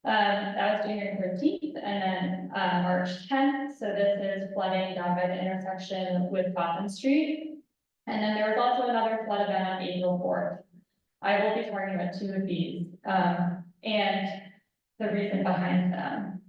That was January 13th and then March 10th. So this is flooding down by the intersection with Coffin Street. And then there was also another flood event on April 4th. I will be talking about two of these, and the reason behind them.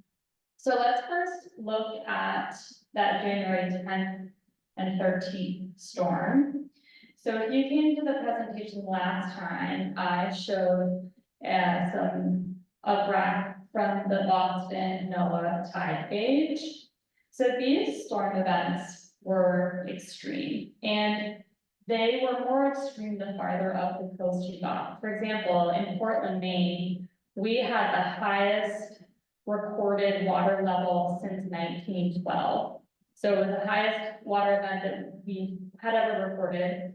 So let's first look at that January 10th and 13th storm. So if you came to the presentation last time, I showed a graph from the Boston NOAA tide gauge. So these storm events were extreme, and they were more extreme the farther up the coast you got. For example, in Portland, Maine, we had the highest recorded water level since 1912. So it was the highest water event that we had ever recorded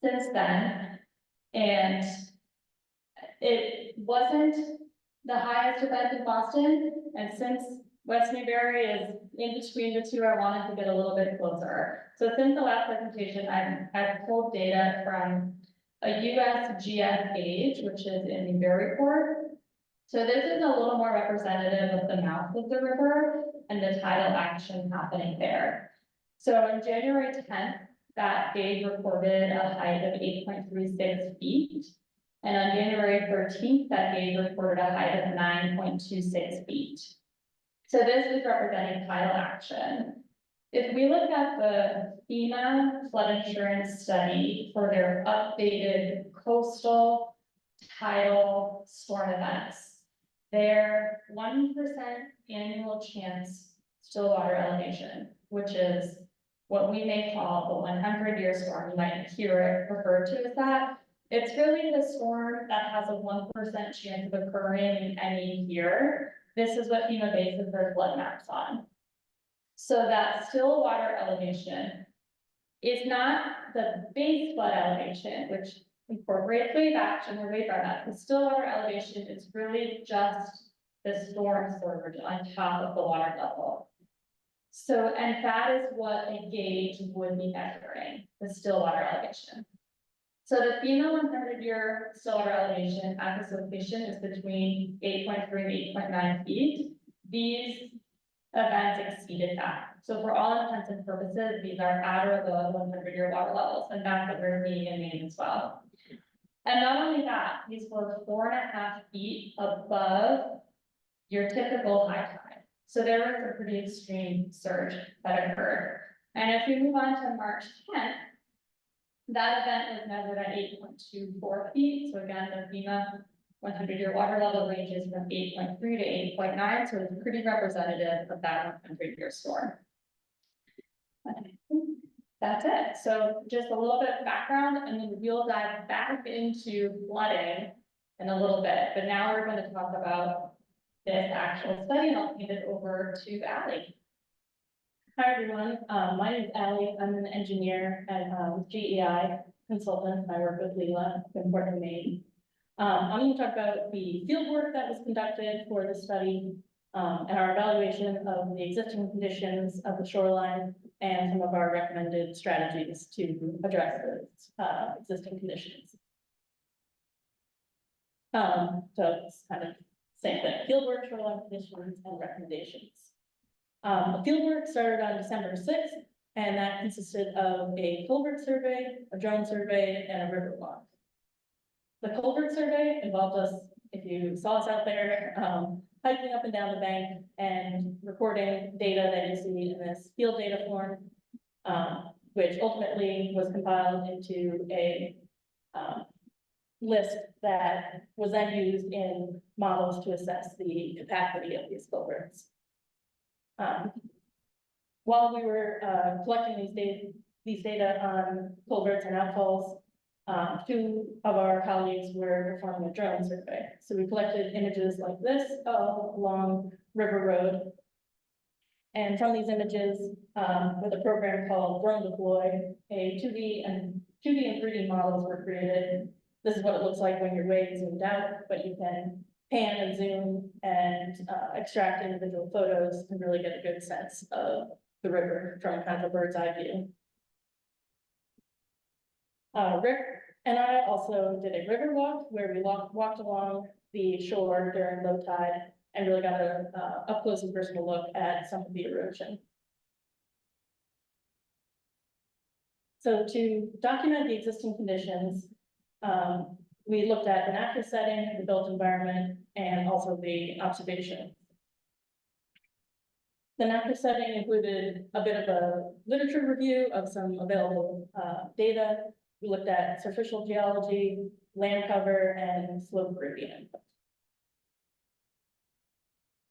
since then. And it wasn't the highest event in Boston. And since West Newbury is in between the two, I wanted to get a little bit closer. So since the last presentation, I've pulled data from a USGS gauge, which is in Newbury Port. So this is a little more representative of the mouth of the river and the tidal action happening there. So on January 10th, that gauge recorded a height of 8.36 feet. And on January 13th, that gauge recorded a height of 9.26 feet. So this is representing tidal action. If we look at the FEMA flood insurance study for their updated coastal tidal storm events, their 1% annual chance still water elevation, which is what we may call the 100-year storm. You might hear it referred to as that. It's really the storm that has a 1% chance of occurring in any year. This is what FEMA bases their flood maps on. So that still water elevation is not the base flood elevation, which incorporates wave action or wave runout. The still water elevation is really just the storm surge on top of the water level. So, and that is what a gauge would be measuring, the still water elevation. So the FEMA 100-year still water elevation at this location is between 8.3 and 8.9 feet. These events exceeded that. So for all intents and purposes, these are at or above 100-year water levels, and that's what we're seeing in Maine as well. And not only that, these were 4.5 feet above your typical high tide. So there was a pretty extreme surge that occurred. And if we move on to March 10th, that event was measured at 8.24 feet. So again, the FEMA 100-year water level ranges from 8.3 to 8.9. So it's pretty representative of that 100-year storm. That's it. So just a little bit of background, and then we'll dive back into flooding in a little bit. But now we're going to talk about this actual study, and I'll hand it over to Allie. Hi, everyone. My name is Allie. I'm an engineer at GEI consultant. I work with Leela in Portland, Maine. I'm going to talk about the field work that was conducted for the study and our evaluation of the existing conditions of the shoreline and some of our recommended strategies to address those existing conditions. So it's kind of same thing, field work, shoreline conditions, and recommendations. The field work started on December 6th, and that consisted of a culvert survey, a drone survey, and a river walk. The culvert survey involved us, if you saw us out there, hiking up and down the bank and recording data that you see in this field data form, which ultimately was compiled into a list that was then used in models to assess the capacity of these culverts. While we were collecting these data on culverts and outfalls, two of our colleagues were performing a drone survey. So we collected images like this along River Road. And from these images, with a program called Drone Deploy, a 2D and 3D models were created. This is what it looks like when you're way zoomed out, but you can pan and zoom and extract individual photos and really get a good sense of the river from kind of a bird's eye view. Rick and I also did a river walk where we walked along the shore during low tide and really got a up close and personal look at some of the erosion. So to document the existing conditions, we looked at the natural setting, the built environment, and also the observation. The natural setting included a bit of a literature review of some available data. We looked at superficial geology, land cover, and slope gradient.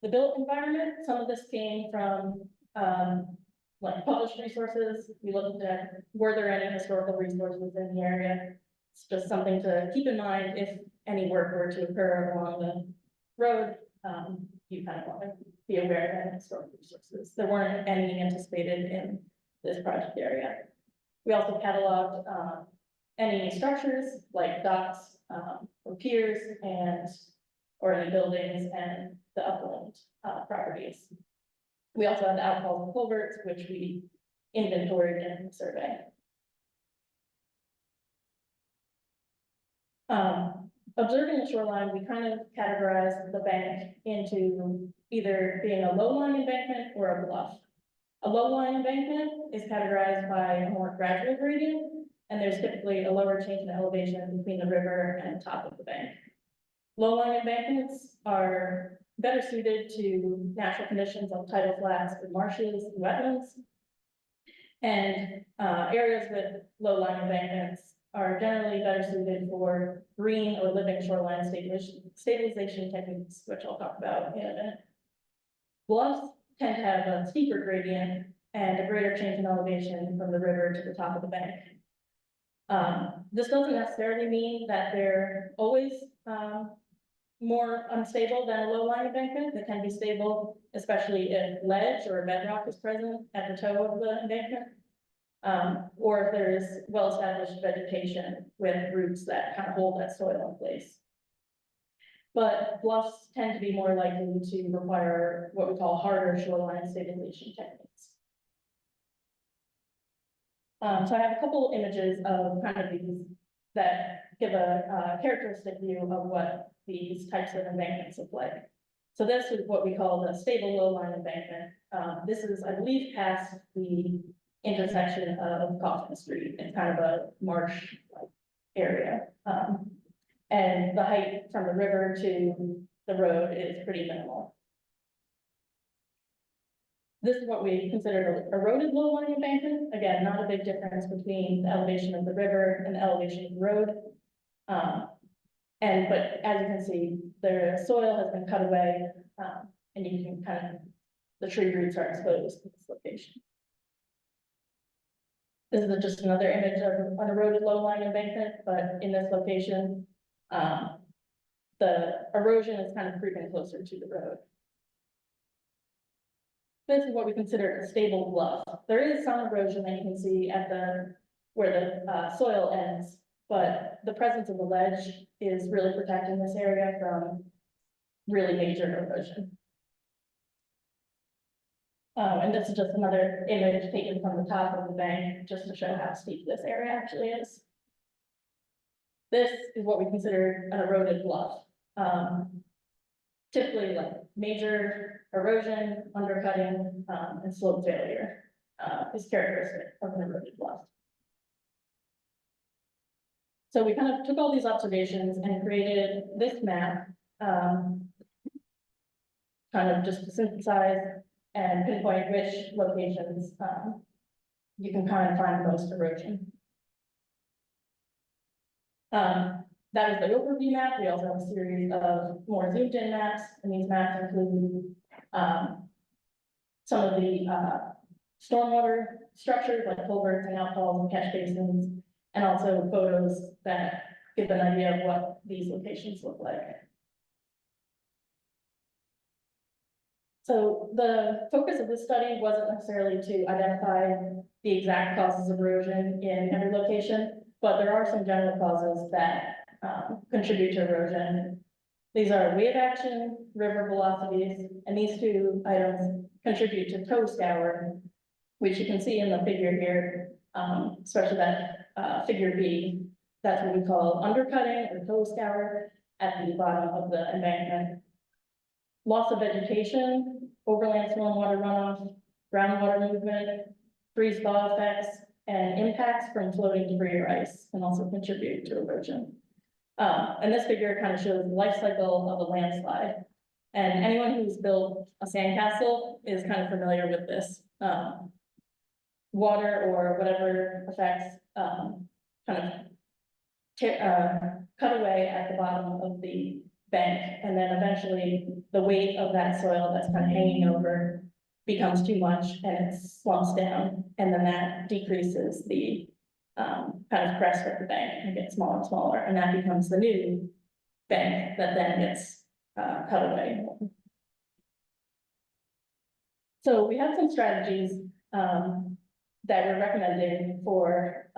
The built environment, some of this came from like published resources. We looked at, were there any historical resources in the area? It's just something to keep in mind if any work were to occur along the road. You kind of want to be aware of historical resources. There weren't any anticipated in this project area. We also cataloged any structures like docks or piers and or any buildings and the upland properties. We also had the outfalls and culverts, which we inventoried in the survey. Observing the shoreline, we kind of categorized the bank into either being a low-lying embankment or a bluff. A low-lying embankment is categorized by a more gradual gradient, and there's typically a lower change in elevation between the river and top of the bank. Low-lying embankments are better suited to natural conditions like tidal flats and marshes and wetlands. And areas with low-lying embankments are generally better suited for green or living shoreline stabilization techniques, which I'll talk about in a minute. Bluffs tend to have a steeper gradient and a greater change in elevation from the river to the top of the bank. This doesn't necessarily mean that they're always more unstable than a low-lying embankment. That can be stable, especially if ledge or bedrock is present at the toe of the embankment. Or if there's well-established vegetation with roots that kind of hold that soil in place. But bluffs tend to be more likely to require what we call harder shoreline stabilization techniques. So I have a couple images of kind of these that give a characteristic view of what these types of embankments look like. So this is what we call the stable low-lying embankment. This is, I believe, past the intersection of Coffin Street. It's kind of a marsh area. And the height from the river to the road is pretty minimal. This is what we consider eroded low-lying embankment. Again, not a big difference between the elevation of the river and the elevation of the road. But as you can see, the soil has been cut away, and you can kind of, the tree roots are exposed to this location. This is just another image of an eroded low-lying embankment, but in this location, the erosion is kind of creeping closer to the road. This is what we consider a stable bluff. There is some erosion that you can see at where the soil ends, but the presence of the ledge is really protecting this area from really major erosion. And this is just another image taken from the top of the bank, just to show how steep this area actually is. This is what we consider an eroded bluff. Typically, like major erosion, undercutting, and slope failure is characteristic of an eroded bluff. So we kind of took all these observations and created this map, kind of just to synthesize and pinpoint which locations you can kind of find the most erosion. That was the overview map. We also have a series of more zoomed in maps, and these maps include some of the stormwater structures like culverts and outfalls and catch basins, and also photos that give an idea of what these locations look like. So the focus of this study wasn't necessarily to identify the exact causes of erosion in every location, but there are some general causes that contribute to erosion. These are wave action, river velocities, and these two items contribute to toe scour, which you can see in the figure here, especially that figure B. That's what we call undercutting or toe scour at the bottom of the embankment. Loss of vegetation, overland stormwater runoff, groundwater movement, freeze thaw effects, and impacts from floating debris or ice can also contribute to erosion. And this figure kind of shows the life cycle of a landslide. And anyone who's built a sandcastle is kind of familiar with this. Water or whatever effects, kind of cut away at the bottom of the bank, and then eventually the weight of that soil that's kind of hanging over becomes too much and it slumps down, and then that decreases the kind of crest of the bank and gets smaller and smaller, and that becomes the new bank that then gets cut away. So we have some strategies that we're recommending for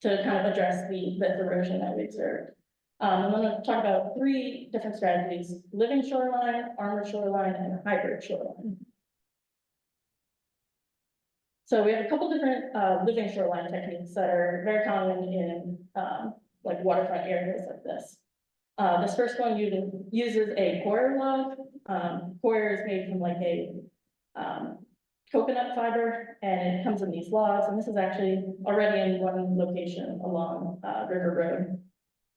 to kind of address the erosion that we observed. I'm going to talk about 3 different strategies: living shoreline, armored shoreline, and hybrid shoreline. So we have a couple different living shoreline techniques that are very common in like waterfront areas like this. This first one uses a coir log. Coir is made from like a coconut fiber, and it comes in these logs, and this is actually already in one location along River Road.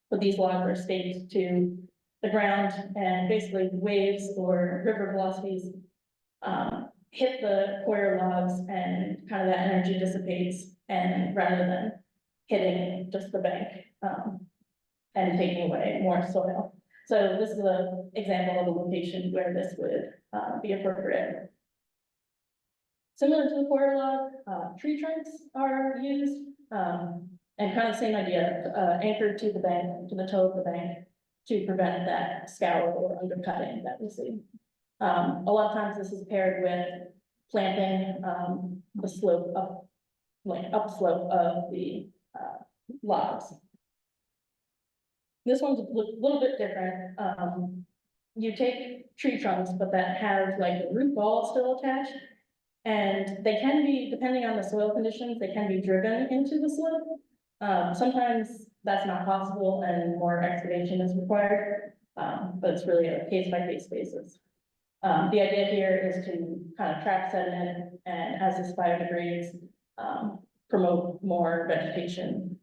But these logs are staked to the ground, and basically waves or river velocities hit the coir logs, and kind of that energy dissipates, and rather than hitting just the bank and taking away more soil. So this is an example of a location where this would be appropriate. Similar to the coir log, tree trunks are used, and kind of the same idea, anchored to the bank, to the toe of the bank, to prevent that scour or undercutting that we see. A lot of times this is paired with planting the slope up, like upslope of the logs. This one's a little bit different. You take tree trunks, but that have like the root ball still attached. And they can be, depending on the soil conditions, they can be driven into the slope. Sometimes that's not possible and more excavation is required, but it's really a case-by-case basis. The idea here is to kind of trap sediment, and as this biodegrades, promote more vegetation.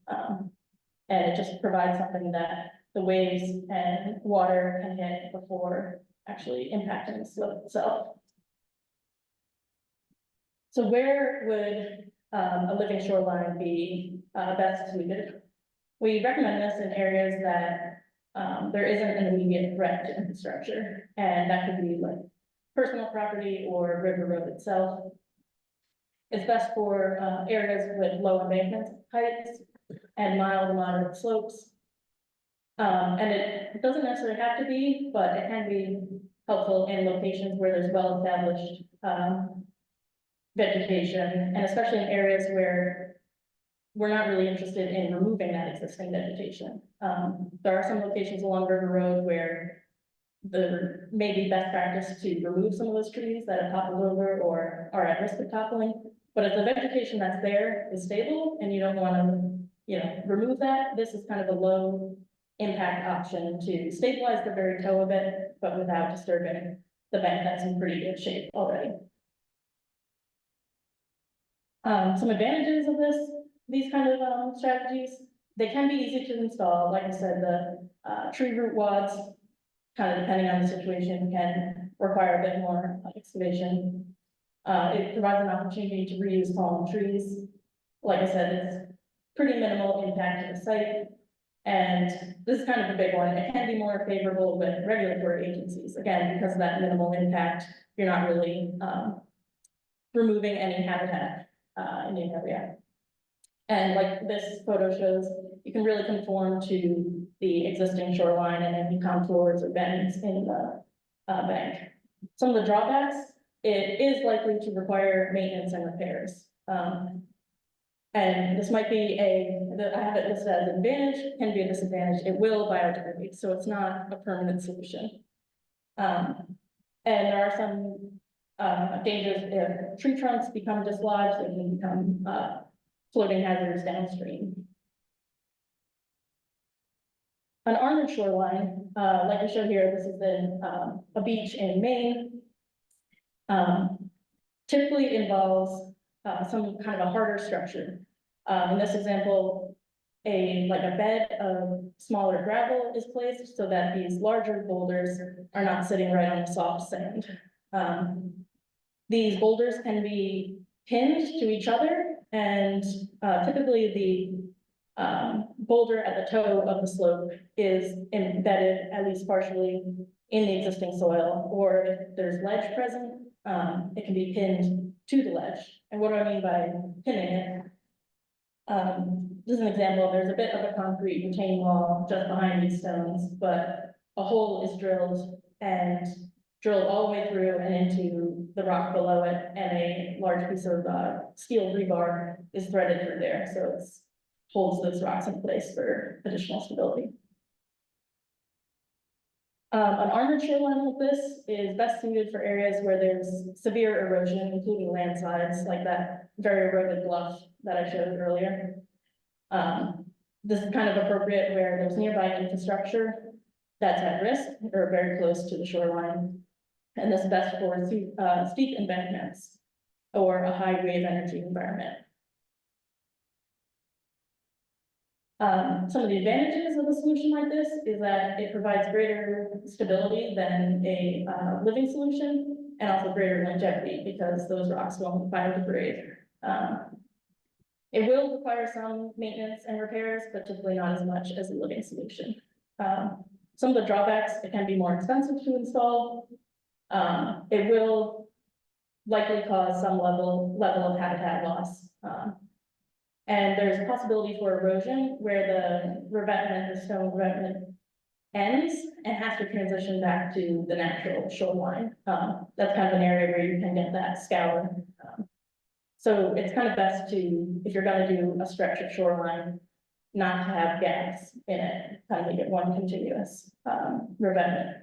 And it just provides something that the waves and water can hit before actually impacting the slope itself. So where would a living shoreline be best suited? We recommend this in areas that there isn't an immediate threat to infrastructure, and that could be like personal property or River Road itself. It's best for areas with low embankment heights and mild to moderate slopes. And it doesn't necessarily have to be, but it can be helpful in locations where there's well-established vegetation, and especially in areas where we're not really interested in removing that existing vegetation. There are some locations along River Road where there may be best practice to remove some of those trees that have toppled over or are at risk of toppling. But if the vegetation that's there is stable and you don't want to, remove that, this is kind of a low impact option to stabilize the very toe of it, but without disturbing the bank that's in pretty good shape already. Some advantages of these kind of strategies: they can be easy to install. Like I said, the tree root wads, kind of depending on the situation, can require a bit more excavation. It provides an opportunity to reuse fallen trees. Like I said, it's pretty minimal impact to the site. And this is kind of a big one. It can be more favorable with regulatory agencies. Again, because of that minimal impact, you're not really removing any habitat in the area. And like this photo shows, you can really conform to the existing shoreline and any contours or bends in the bank. Some of the drawbacks: it is likely to require maintenance and repairs. And this might be I have it listed as an advantage, can be a disadvantage. It will biodegrade, so it's not a permanent solution. And there are some dangers if tree trunks become dislodged, they can become floating hazards downstream. An armored shoreline, like I showed here, this is in a beach in Maine. Typically involves some kind of a harder structure. In this example, like a bed of smaller gravel is placed so that these larger boulders are not sitting right on the soft sand. These boulders can be pinned to each other, and typically the boulder at the toe of the slope is embedded at least partially in the existing soil, or if there's ledge present, it can be pinned to the ledge. And what do I mean by pinning it? This is an example. There's a bit of a concrete retaining wall just behind these stones, but a hole is drilled all the way through and into the rock below it, and a large piece of steel rebar is threaded through there, so it holds those rocks in place for additional stability. An armored shoreline like this is best suited for areas where there's severe erosion, including landslides, like that very eroded bluff that I showed earlier. This is kind of appropriate where there's nearby infrastructure that's at risk or very close to the shoreline. And this is best for steep embankments or a high wave energy environment. Some of the advantages of a solution like this is that it provides greater stability than a living solution, and also greater longevity because those rocks won't biodegrade. It will require some maintenance and repairs, but typically not as much as a living solution. Some of the drawbacks, it can be more expensive to install. It will likely cause some level of habitat loss. And there's a possibility for erosion where the stone revetment ends and has to transition back to the natural shoreline. That's kind of an area where you can get that scour. So it's kind of best to, if you're gonna do a stretch of shoreline, not to have gaps in it, kind of make it one continuous revetment.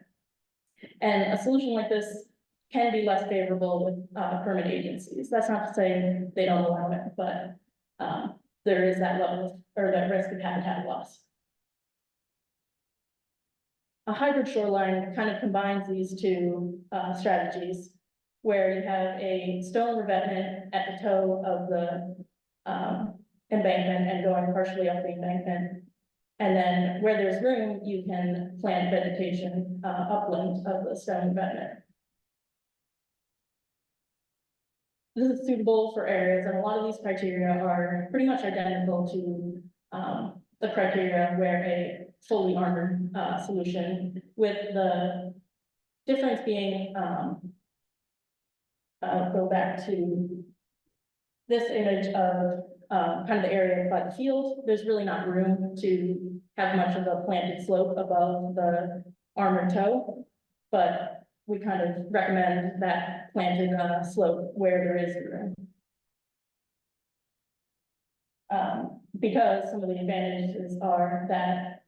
And a solution like this can be less favorable with permit agencies. That's not to say they don't allow it, but there is that level or that risk of habitat loss. A hybrid shoreline kind of combines these two strategies, where you have a stone revetment at the toe of the embankment and going partially up the embankment. And then where there's room, you can plant vegetation upland of the stone revetment. This is suitable for areas, and a lot of these criteria are pretty much identical to the criteria where a fully armored solution, with the difference being, I'll go back to this image of kind of the area by the field. There's really not room to have much of a planted slope above the armored toe, but we kind of recommend that planted slope where there is room. Because some of the advantages are that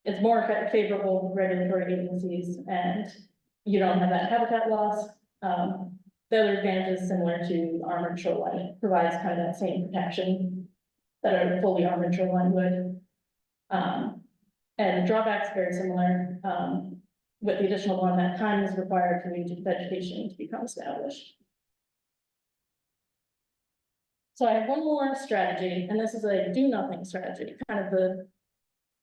it's more favorable with regulatory agencies and you don't have that habitat loss. The other advantage is similar to the armored shoreline. It provides kind of that same protection that a fully armored shoreline would. And the drawbacks very similar. With the additional one, that time is required for new vegetation to become established. So I have one more strategy, and this is a do nothing strategy, kind of the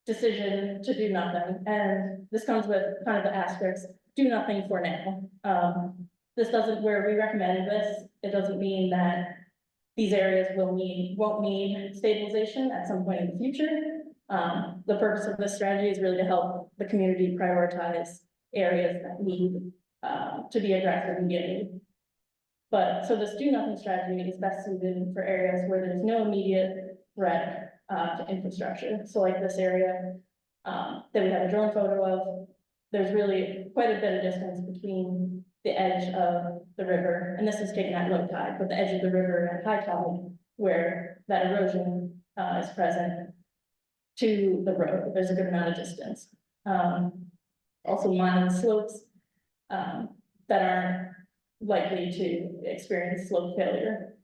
decision to do nothing. And this comes with kind of the asterisks, do nothing for now. This doesn't, where we recommend this, it doesn't mean that these areas won't need stabilization at some point in the future. The purpose of this strategy is really to help the community prioritize areas that need to be addressed immediately. But so this do nothing strategy is best suited for areas where there's no immediate threat to infrastructure. So like this area that we have a drone photo of, there's really quite a bit of distance between the edge of the river, and this is taken at low tide, but the edge of the river at high tide, where that erosion is present, to the road. There's a good amount of distance. Also mild slopes that aren't likely to experience slope failure.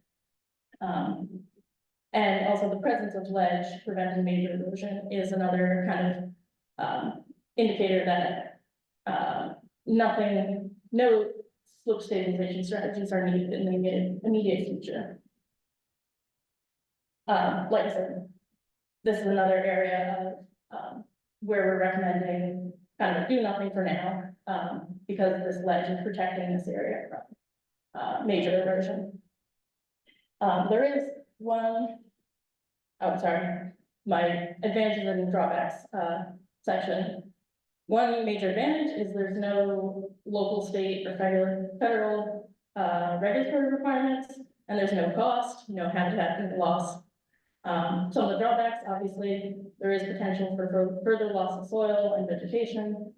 And also the presence of ledge preventing major erosion is another kind of indicator that no slope stabilization strategies are needed in the immediate future. Like I said, this is another area of, where we're recommending kind of do nothing for now, because this ledge is protecting this area from, major erosion. There is one, oh, sorry, my advantages and drawbacks, section. One major advantage is there's no local, state, or federal regulatory requirements, and there's no cost, no habitat loss. Some of the drawbacks, obviously, there is potential for further loss of soil and vegetation,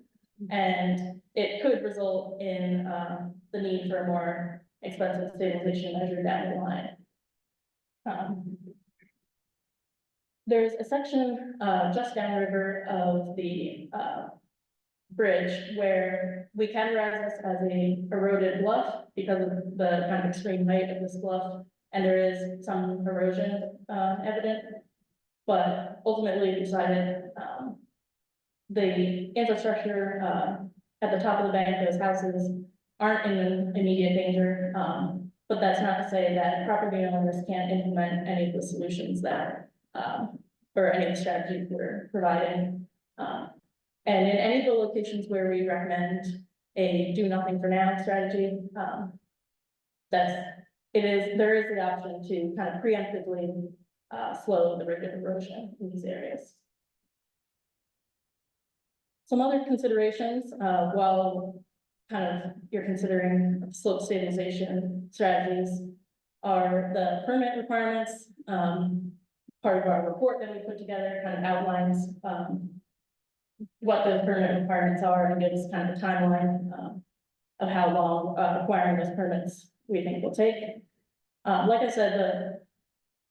and it could result in the need for a more expensive stabilization measure down the line. There's a section just downriver of the bridge where we categorize this as a eroded bluff because of the kind of extreme height of this bluff, and there is some erosion evident. But ultimately, we decided the infrastructure at the top of the bank, those houses aren't in immediate danger. But that's not to say that property owners can't implement any of the solutions that or any of the strategies we're providing. And in any of the locations where we recommend a do nothing for now strategy, there is the option to kind of preemptively slow the rate of erosion in these areas. Some other considerations, while kind of you're considering slope stabilization strategies, are the permit requirements. Part of our report that we put together kind of outlines what those permit requirements are and gives kind of a timeline of how long acquiring those permits we think will take. Like I said,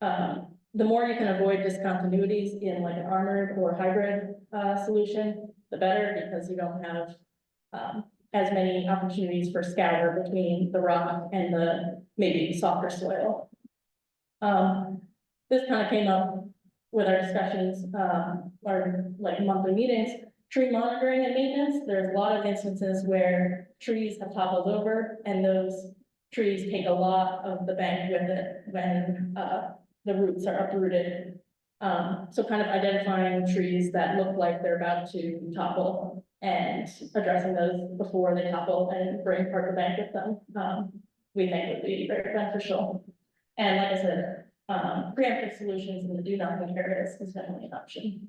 the more you can avoid discontinuities in like an armored or hybrid solution, the better, because you don't have as many opportunities for scour between the rock and the maybe softer soil. This kind of came up with our discussions, our like monthly meetings, tree monitoring and maintenance. There's a lot of instances where trees have toppled over and those trees take a lot of the bank with it when the roots are uprooted. So kind of identifying trees that look like they're about to topple and addressing those before they topple and bring part of the bank with them, we think would be very beneficial. And like I said, preemptive solutions in the do nothing areas is definitely an option.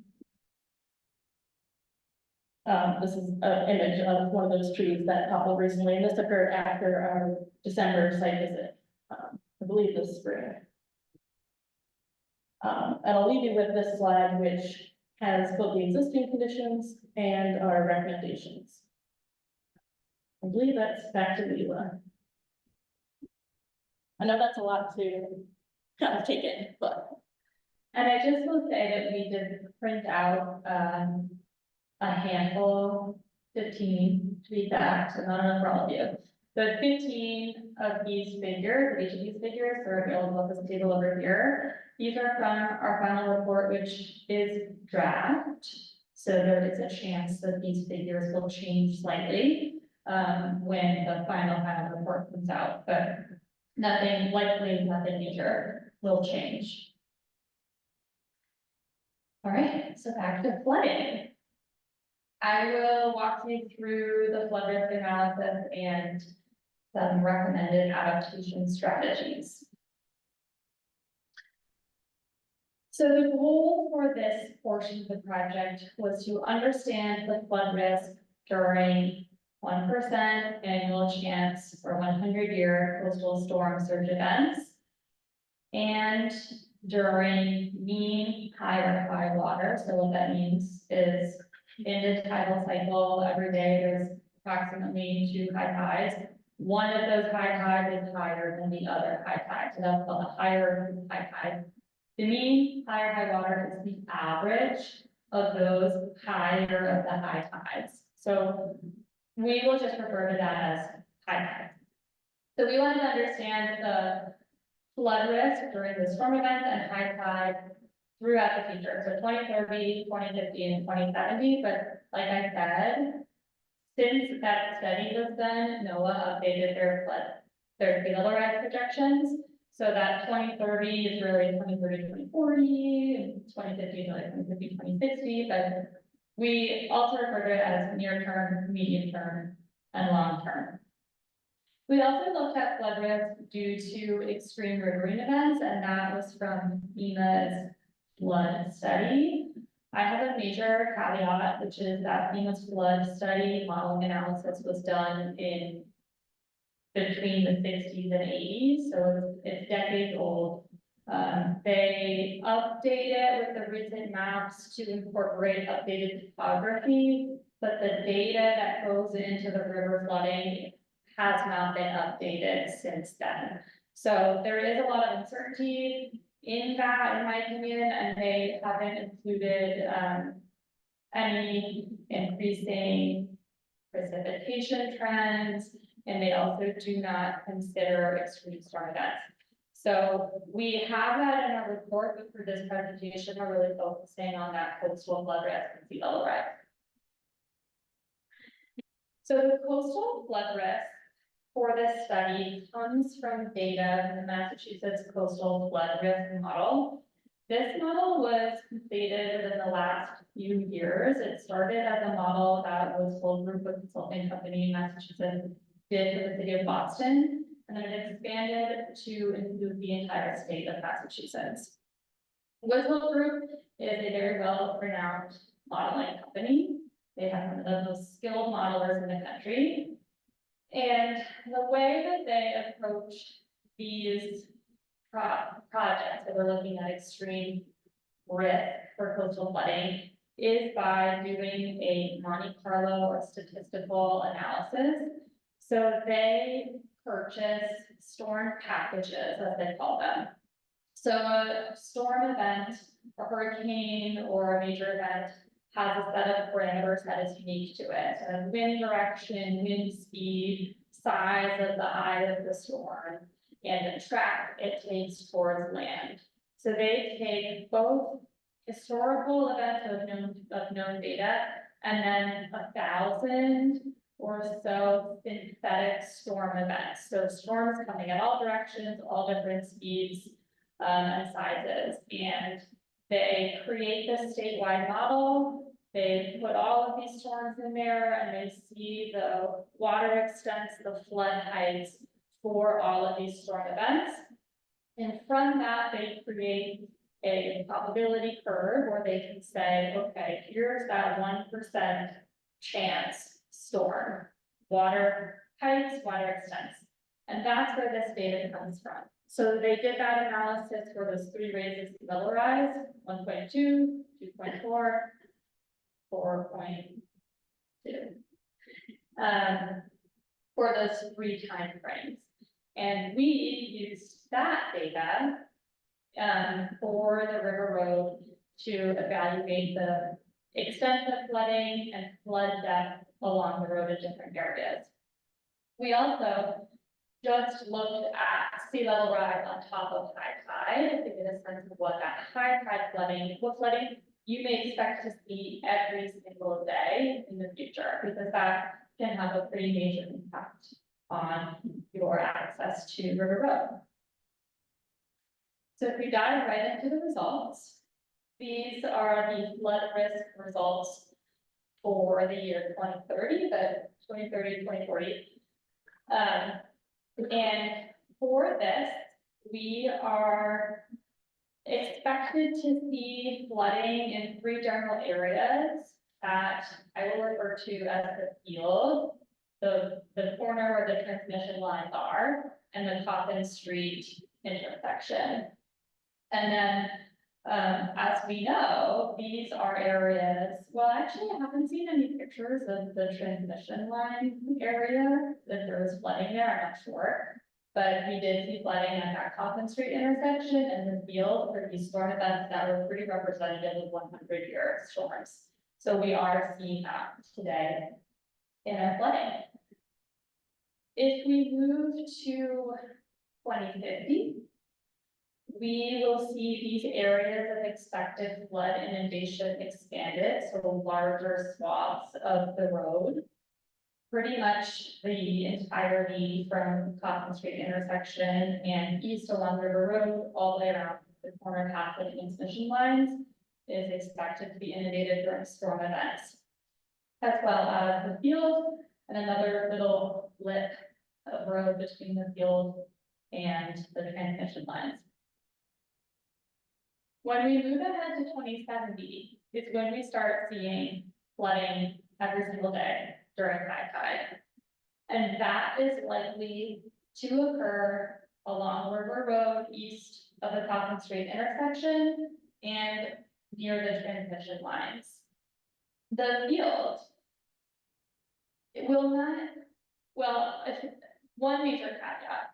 This is an image of one of those trees that toppled recently, and this occurred after our December site visit, I believe this spring. And I'll leave you with this slide, which has both the existing conditions and our recommendations. I believe that's back to Leela. I know that's a lot to kind of take in, but. And I just will say that we did print out, a handful, 15 to be exact, so not enough for all of you. But 15 of these figures, each of these figures are available at this table over here. These are from our final report, which is draft. So there is a chance that these figures will change slightly when the final report comes out, but nothing major will change. All right, so back to flooding. I will walk you through the flood risk analysis and some recommended adaptation strategies. So the goal for this portion of the project was to understand the flood risk during 1% annual chance for 100-year coastal storm surge events, and during mean high or high water. So what that means is in the tidal cycle, every day there's approximately 2 high tides. One of those high tides is higher than the other high tide. So that's called a higher high tide. The mean higher high water is the average of those higher of the high tides. So we will just refer to that as high tide. So we wanted to understand the flood risk during the storm events and high tide throughout the future. So 2030, 2050, and 2070. But like I said, Since that study was done, NOAA updated their sea level rise projections. So that 2030 is really 2030, 2040, and 2050 is really 2050, 2060, but we also refer to it as near term, medium term, and long term. We also looked at flood risk due to extreme riverine events, and that was from FEMA's flood study. I have a major caveat, which is that FEMA's flood study modeling analysis was done in between the 60s and 80s, so it's decades old. They update it with the recent maps to incorporate updated topography, but the data that goes into the river flooding has not been updated since then. So there is a lot of uncertainty in that, in my opinion, and they haven't included any increasing precipitation trends, and they also do not consider extreme storm events. So we have that in our report, but for this presentation, we're really focusing on that coastal flood risk and sea level rise. So the coastal flood risk for this study comes from data from the Massachusetts Coastal Flood Risk Model. This model was completed within the last few years. It started as a model that was Full Group of Consulting Company in Massachusetts did for the city of Boston, and then it expanded to include the entire state of Massachusetts. Whistle Group is a very well-renowned modeling company. They have one of the most skilled modelers in the country. And the way that they approach these projects that we're looking at extreme risk for coastal flooding is by doing a Monte Carlo or statistical analysis. So they purchase storm packages, as they call them. So a storm event, a hurricane, or a major event has a set of parameters that is unique to it. So wind direction, wind speed, size of the eye of the storm, and the track it takes towards land. So they take both historical events of known data, and then 1,000 or so synthetic storm events. So storms coming at all directions, all different speeds and sizes. And they create this statewide model. They put all of these storms in there, and they see the water extents, the flood heights for all of these storm events. And from that, they create a probability curve where they can say, okay, here's that 1% chance storm, water heights, water extents. And that's where this data comes from. So they did that analysis for those three rates of sea level rise, 1.2, 2.4, 4.2. For those three time frames. And we used that data for the river road to evaluate the extent of flooding and flood depth along the road in different areas. We also just looked at sea level rise on top of high tide to get a sense of what that high tide flooding, what flooding you may expect to see every single day in the future, because that can have a pretty major impact on your access to River Road. So if we dive right into the results, these are the flood risk results for the year 2030, the 2030, 2040. And for this, we are expected to see flooding in three general areas that I will refer to as the field, the corner where the transmission lines are, and the Coffin Street intersection. And then, as we know, these are areas, well, actually, I haven't seen any pictures of the transmission line area, that there was flooding there, I'm not sure. But we did see flooding at that Coffin Street intersection and the field for these storm events that were pretty representative of 100-year storms. So we are seeing that today in our flooding. If we move to 2050, we will see these areas of expected flood inundation expanded, so larger swaths of the road. pretty much the entirety from Coffin Street intersection and east along River Road, all the way around the corner half of the transmission lines is expected to be inundated during storm events. As well as the field and another little lip of road between the field and the transmission lines. When we move ahead to 2070, it's when we start seeing flooding every single day during high tide. And that is likely to occur along River Road east of the Coffin Street intersection and near the transmission lines. The field, it will not, well, one major caveat.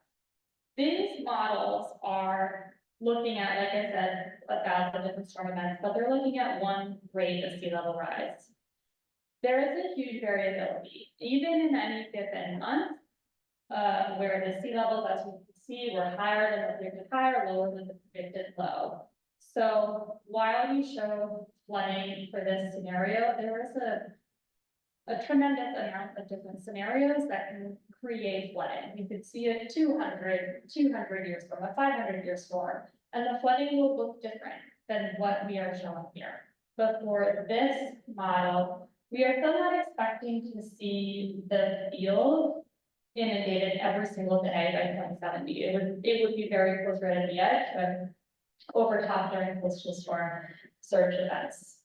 These models are looking at, like I said, 1,000 different storm events, but they're looking at one rate of sea level rise. There is a huge variability, even in any given month, where the sea levels, as we can see, were higher than the predicted high or lower than the predicted low. So while you show flooding for this scenario, there is a tremendous amount of different scenarios that can create flooding. You could see a 200-year storm, a 500-year storm, and the flooding will look different than what we are showing here. But for this model, we are still not expecting to see the field inundated every single day by 2070. It would be very close right at the edge, but overtop during coastal storm surge events.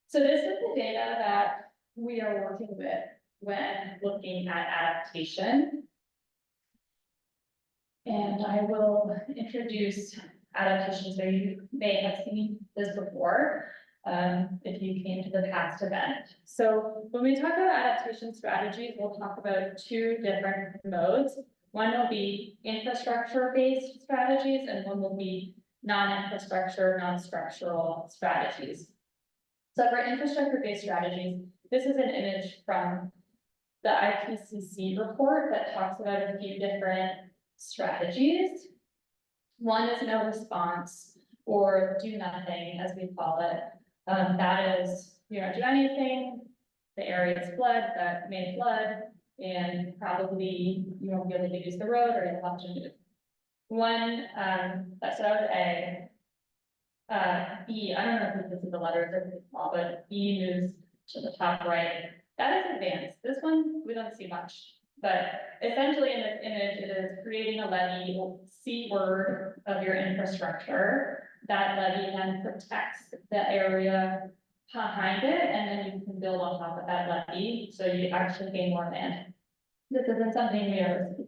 So this is the data that we are working with when looking at adaptation. And I will introduce adaptation, so you may have seen this before, if you came to the past event. So when we talk about adaptation strategies, we'll talk about two different modes. One will be infrastructure-based strategies, and one will be non-infrastructure, non-structural strategies. So for infrastructure-based strategies, this is an image from the IPCC report that talks about a few different strategies. One is no response, or do nothing, as we call it. That is, you don't do anything, the areas flood that may flood, and probably you won't be able to use the road, or you'll have to move. One, that's A. B, I don't know if this is the letters are pretty small, but B moves to the top right. That is advanced. This one, we don't see much. But essentially in this image, it is creating a levee seaward of your infrastructure. That levee then protects the area behind it, and then you can build on top of that levee, so you actually gain more land. This isn't something we ever see.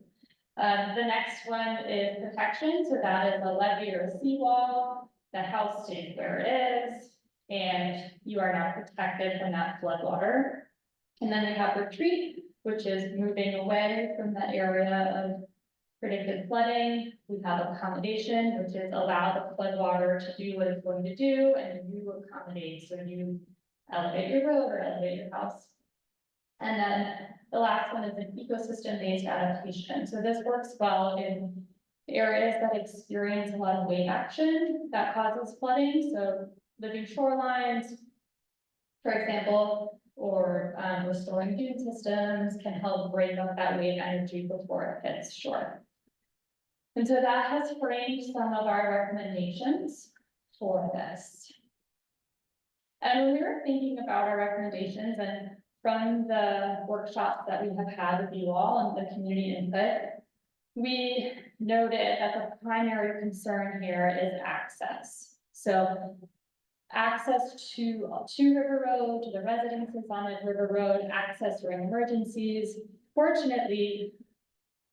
The next one is protection, so that is a levee or a seawall. The house stays where it is, and you are now protected from that flood water. And then we have retreat, which is moving away from the area of predicted flooding. We have accommodation, which is allow the flood water to do what it's going to do, and you accommodate, so you elevate your road or elevate your house. And then the last one is an ecosystem-based adaptation. So this works well in areas that experience a lot of wave action that causes flooding. So living shorelines, for example, or restoring dune systems can help break up that wave energy before it hits shore. And so that has framed some of our recommendations for this. And when we were thinking about our recommendations, and from the workshops that we have had with you all and the community input, we noted that the primary concern here is access. So access to River Road, to the residences on River Road, access during emergencies. Fortunately,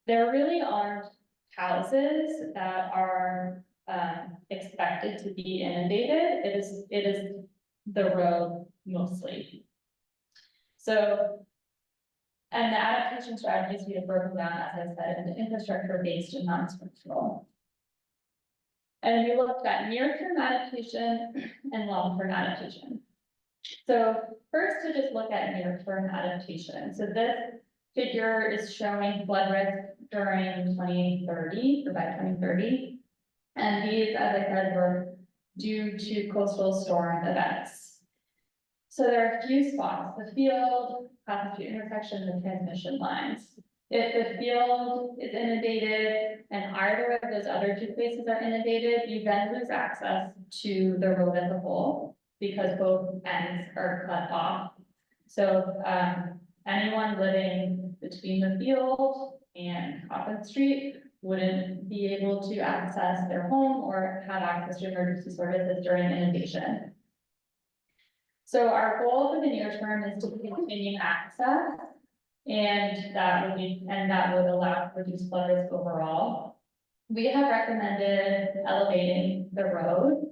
there really aren't houses that are expected to be inundated. It is the road mostly. So, and the adaptation strategies we have broken down, as I said, into infrastructure-based and non-structural. And we looked at near-term adaptation and long-term adaptation. So first, to just look at near-term adaptation. So this figure is showing flood risk during 2030, or by 2030. And these, as I said, were due to coastal storm events. So there are a few spots, the field, Coffin Street intersection, the transmission lines. If the field is inundated and either of those other two places are inundated, you then lose access to the road as a whole because both ends are cut off. So, anyone living between the field and Coffin Street wouldn't be able to access their home or have access to emergency services during inundation. So our goal for the near term is to continue access, and that would allow for reduced flood risk overall. We have recommended elevating the road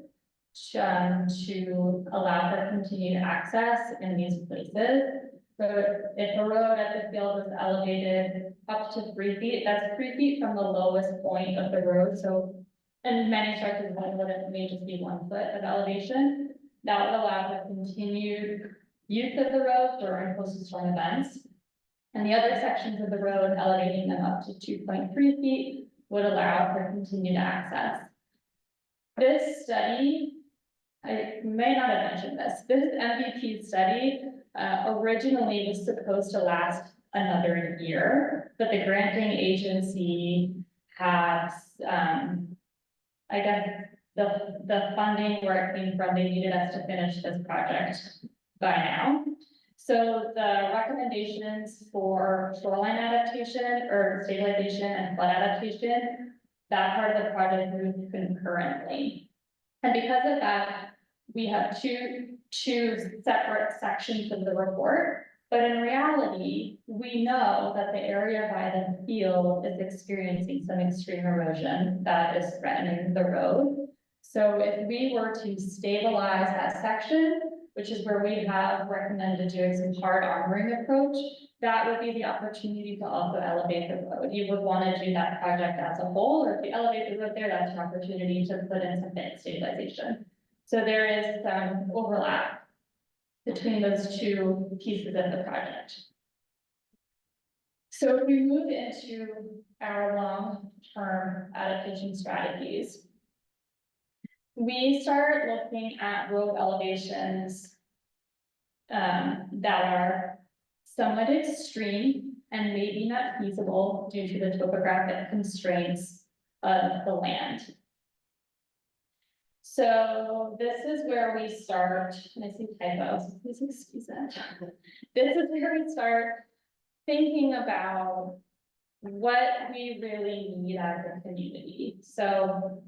to allow for continued access in these places. So if the road at the field is elevated up to 3 feet, that's 3 feet from the lowest point of the road. So in many stretches, it may just be 1 foot of elevation. That would allow for continued use of the road during coastal storm events. And the other sections of the road, elevating them up to 2.3 feet, would allow for continued access. This study, I may not have mentioned this MVP study originally was supposed to last another year, but the granting agency has, I guess, the funding where it came from, they needed us to finish this project by now. So the recommendations for shoreline adaptation or stabilization and flood adaptation, that part of the project moved concurrently. And because of that, we have two separate sections of the report. But in reality, we know that the area by the field is experiencing some extreme erosion that is threatening the road. So if we were to stabilize that section, which is where we have recommended doing some hard armoring approach, that would be the opportunity to also elevate the road. You would want to do that project as a whole, or if you elevate the road there, that's an opportunity to put in some bit stabilization. So there is some overlap between those two pieces of the project. So if we move into our long-term adaptation strategies, we start looking at road elevations that are somewhat extreme and maybe not feasible due to the topographic constraints of the land. So this is where we start, and I see typos, please excuse that. This is where we start thinking about what we really need as a community. So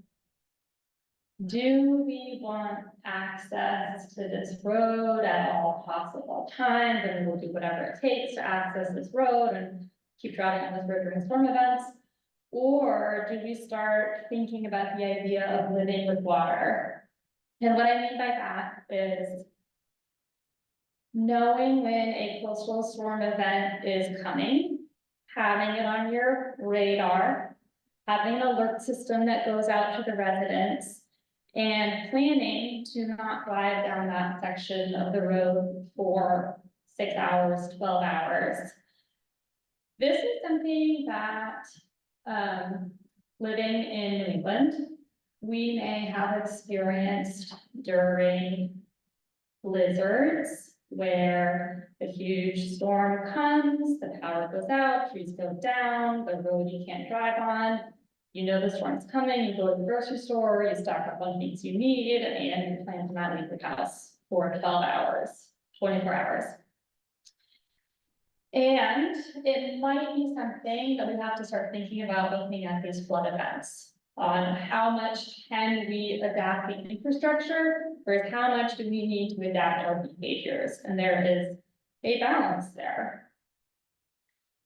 do we want access to this road at all possible times, and we'll do whatever it takes to access this road and keep driving on this road during storm events? Or do we start thinking about the idea of living with water? And what I mean by that is knowing when a coastal storm event is coming, having it on your radar, having an alert system that goes out to the residents, and planning to not drive down that section of the road for 6 hours, 12 hours. This is something that living in New England, we may have experienced during blizzards where a huge storm comes, the power goes out, trees go down, the road you can't drive on. You know the storm's coming, you go to the grocery store, you stock up on things you need, and you plan to not leave the house for 12 hours, 24 hours. And it might be something that we have to start thinking about looking at these flood events on how much can we adapt the infrastructure versus how much do we need to adapt our behaviors. And there is a balance there.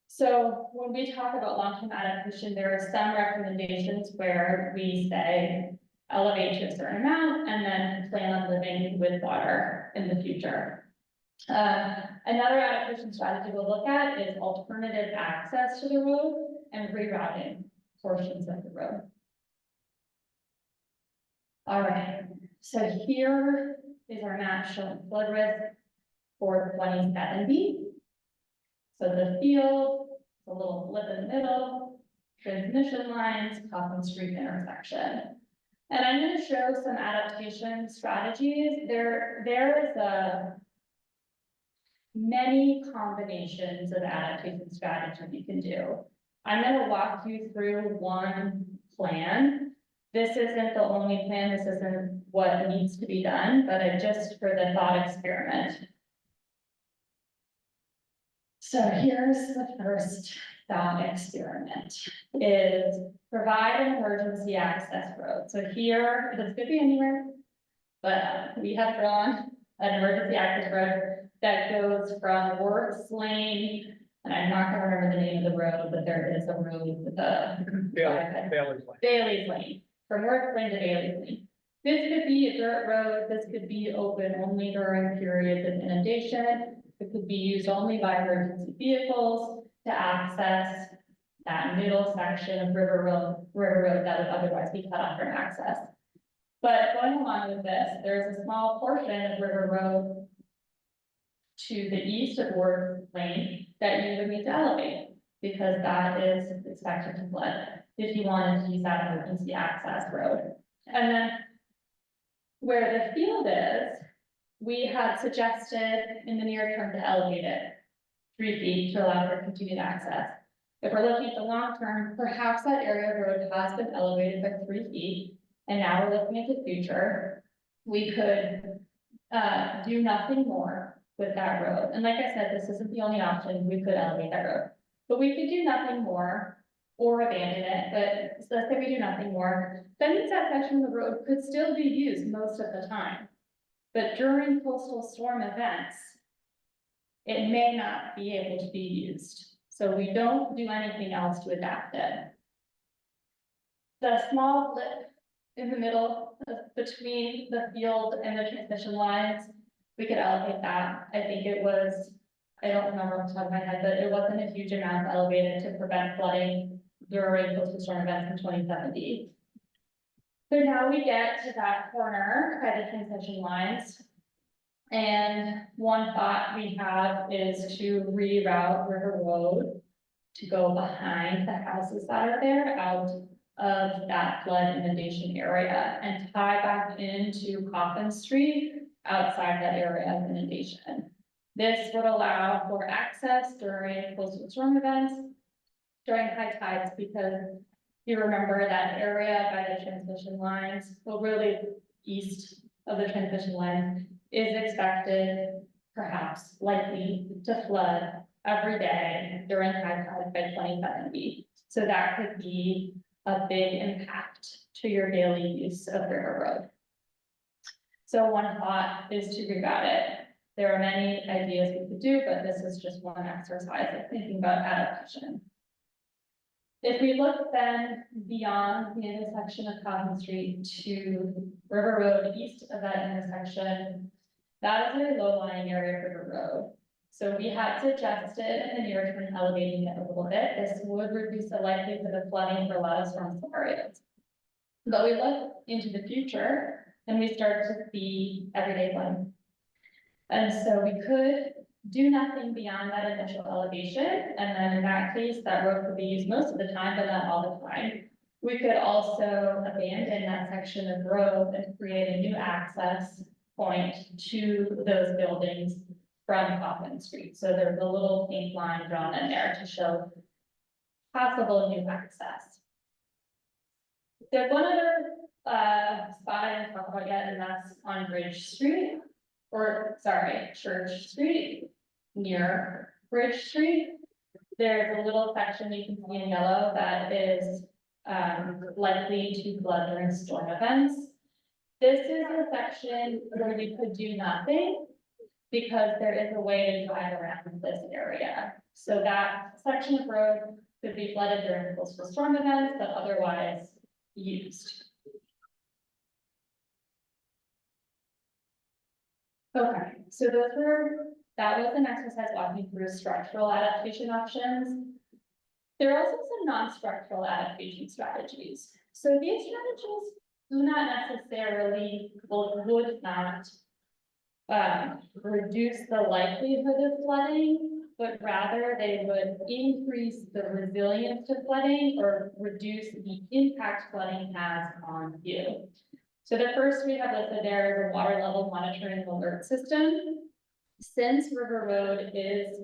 So when we talk about long-term adaptation, there are some recommendations where we say elevate to a certain amount and then plan on living with water in the future. Another adaptation strategy we'll look at is alternative access to the road and rerouting portions of the road. All right, so here is our map showing flood risk for 2070. So the field, a little blip in the middle, transmission lines, Coffin Street intersection. And I'm going to show some adaptation strategies. There is a many combinations of adaptation strategies you can do. I'm gonna walk you through one plan. This isn't the only plan, this isn't what needs to be done, but just for the thought experiment. So here's the first thought experiment, is provide an emergency access road. So here, this could be anywhere, but we have drawn an emergency access road that goes from Works Lane, and I'm not gonna remember the name of the road, but there is a road with the Bailey's Lane. Bailey's Lane, from Works Lane to Bailey's Lane. This could be a dirt road, this could be open only during periods of inundation. It could be used only by emergency vehicles to access that middle section of River Road that would otherwise be cut off from access. But going along with this, there's a small portion of River Road to the east of Ward Lane that you would need to elevate, because that is expected to flood if you wanted to use that emergency access road. And then where the field is, we had suggested in the near term to elevate it 3 feet to allow for continued access. If we're looking at the long term, perhaps that area of road has been elevated by 3 feet, and now we're looking at the future. We could do nothing more with that road. And like I said, this isn't the only option, we could elevate that road. But we could do nothing more or abandon it, but so let's say we do nothing more. That means that section of the road could still be used most of the time. But during coastal storm events, it may not be able to be used. So we don't do anything else to adapt it. The small lip in the middle between the field and the transmission lines, we could elevate that. I think it was, I don't remember off the top of my head, but it wasn't a huge amount elevated to prevent flooding during coastal storm events in 2070. So now we get to that corner by the transmission lines. And one thought we have is to reroute River Road to go behind the houses that are there out of that flood inundation area and tie back into Coffin Street outside that area of inundation. This would allow for access during coastal storm events, during high tides, because you remember that area by the transmission lines, well, really east of the transmission lines, is expected, perhaps likely, to flood every day during high tide by 2070. So that could be a big impact to your daily use of River Road. So one thought is to reroute it. There are many ideas we could do, but this is just one exercise of thinking about adaptation. If we look then beyond the intersection of Coffin Street to River Road, east of that intersection, that is a low-lying area of River Road. So we had suggested in the near term elevating it a little bit. This would reduce the likelihood of flooding for a lot of storm scenarios. But we look into the future and we start to see everyday flooding. And so we could do nothing beyond that initial elevation, and then in that case, that road could be used most of the time, but not all the time. We could also abandon that section of road and create a new access point to those buildings from Coffin Street. So there's a little pink line drawn in there to show possible new access. There's one other spot I didn't talk about yet, and that's on Bridge Street, or sorry, Church Street, near Bridge Street. There's a little section you can see in yellow that is likely to flood during storm events. This is a section where you could do nothing because there is a way to drive around this area. So that section of road could be flooded during coastal storm events, but otherwise used. Okay, so that was an exercise walking through structural adaptation options. There are also some non-structural adaptation strategies. So these strategies do not necessarily, would not reduce the likelihood of flooding, but rather they would increase the resilience to flooding or reduce the impact flooding has on you. So the first we have listed there is a water level monitoring alert system. since River Road is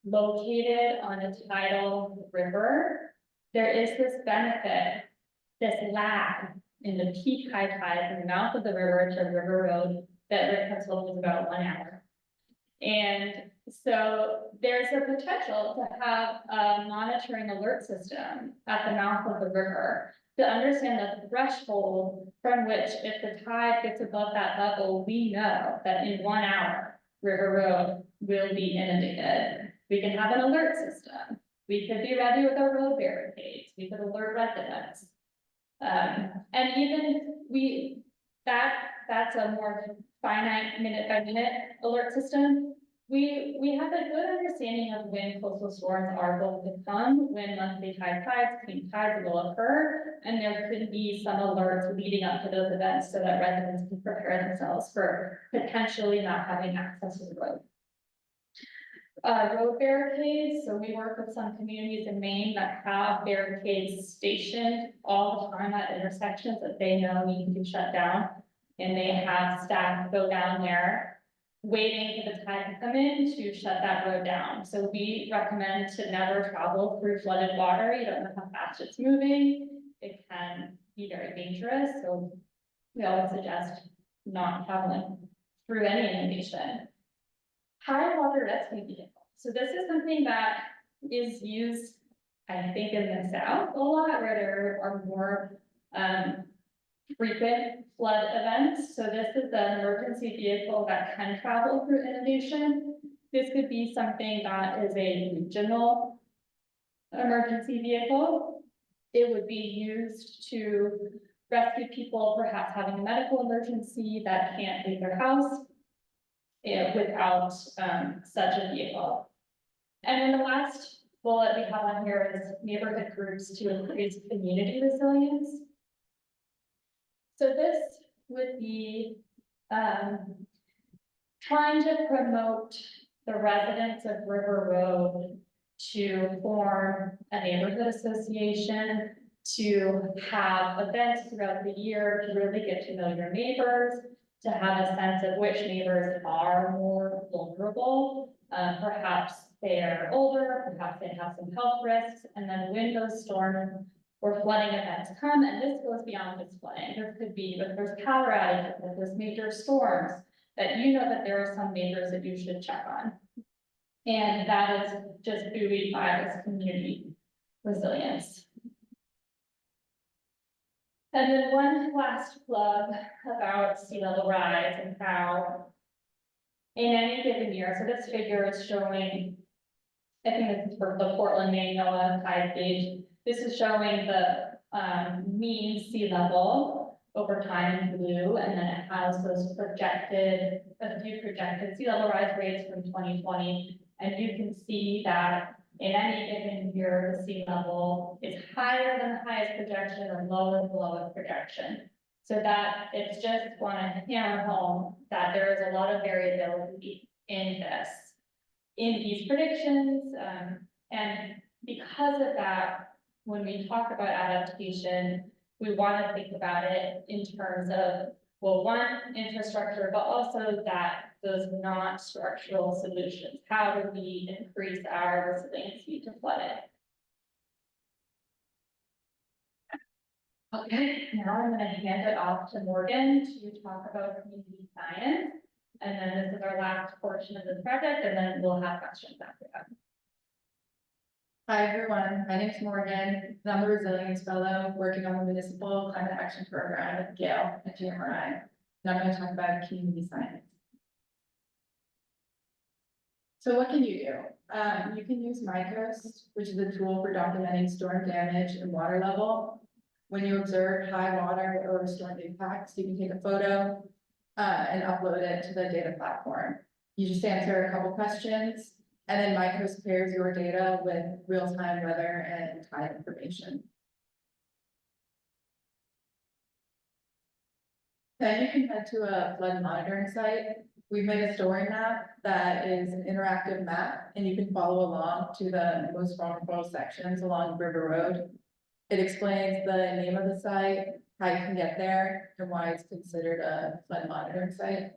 located on a tidal river, there is this benefit, this lag in the peak high tide from the mouth of the river to River Road that Rick has told us about 1 hour. And so there's a potential to have a monitoring alert system at the mouth of the river to understand the threshold from which, if the tide gets above that level, we know that in 1 hour, River Road will be inundated. We can have an alert system. We could be ready with our road barricades. We could alert residents. And even that's a more finite minute by minute alert system. We have a good understanding of when coastal storms are going to come, when monthly high tides, king tides will occur, and there could be some alerts leading up to those events so that residents can prepare themselves for potentially not having access to the road. Road barricades, so we work with some communities in Maine that have barricades stationed all the time at intersections that they know need to be shut down. And they have staff go down there, waiting for the tide to come in to shut that road down. So we recommend to never travel through flooded water. You don't know how fast it's moving. It can be very dangerous, so we always suggest not traveling through any inundation. High water rescue vehicle. So this is something that is used, I think, in the South a lot, where there are more frequent flood events. So this is an emergency vehicle that can travel through inundation. This could be something that is a regional emergency vehicle. It would be used to rescue people perhaps having a medical emergency that can't leave their house without such a vehicle. And then the last bullet we have on here is neighborhood groups to increase community resilience. So this would be trying to promote the residents of River Road to form a neighborhood association, to have events throughout the year to really get to know your neighbors, to have a sense of which neighbors are more vulnerable. Perhaps they're older, perhaps they have some health risks, and then when those storm or flooding events come, and this goes beyond just flooding. There could be, if there's power outages, if there's major storms, that you know that there are some neighbors that you should check on. And that is just buoyed by this community resilience. And then one last plug about sea level rise and how in any given year, so this figure is showing, I think this is for the Portland, Maine NOAA tide gauge. This is showing the mean sea level over time in blue, and then it has those projected, a few projected sea level rise rates from 2020. And you can see that in any given year, the sea level is higher than the highest projection or lower than the lowest projection. So that it's just want to hammer home that there is a lot of variability in this, in these predictions. And because of that, when we talk about adaptation, we want to think about it in terms of, well, one, infrastructure, but also that those non-structural solutions. How do we increase our resiliency to flooding? Okay, now I'm going to hand it off to Morgan to talk about community science. And then this is our last portion of this project, and then we'll have questions after that. Hi, everyone. My name is Morgan, and I'm a Resilience Fellow working on the Municipal Climate Action Program at GEI Engineering. And I'm going to talk about community science. So what can you do? You can use MyCoast, which is a tool for documenting storm damage and water level. When you observe high water or storm impacts, you can take a photo and upload it to the data platform. You just answer a couple questions, and then MyCoast pairs your data with real-time weather and tide information. Then you can head to a flood monitoring site. We've made a story map that is an interactive map, and you can follow along to the most vulnerable sections along River Road. It explains the name of the site, how you can get there, and why it's considered a flood monitoring site.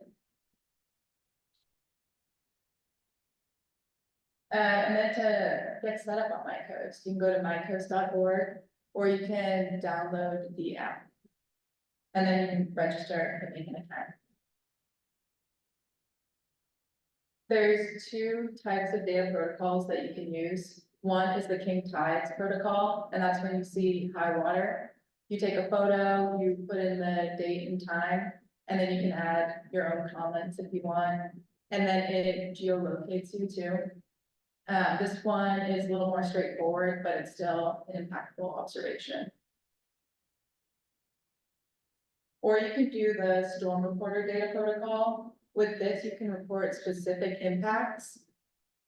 And then to get set up on MyCoast, you can go to mycoast.org, or you can download the app. And then you can register and make an account. There's two types of data protocols that you can use. One is the King Tides protocol, and that's when you see high water. You take a photo, you put in the date and time, and then you can add your own comments if you want. And then it geolocates you too. This one is a little more straightforward, but it's still an impactful observation. Or you can do the storm reporter data protocol. With this, you can report specific impacts.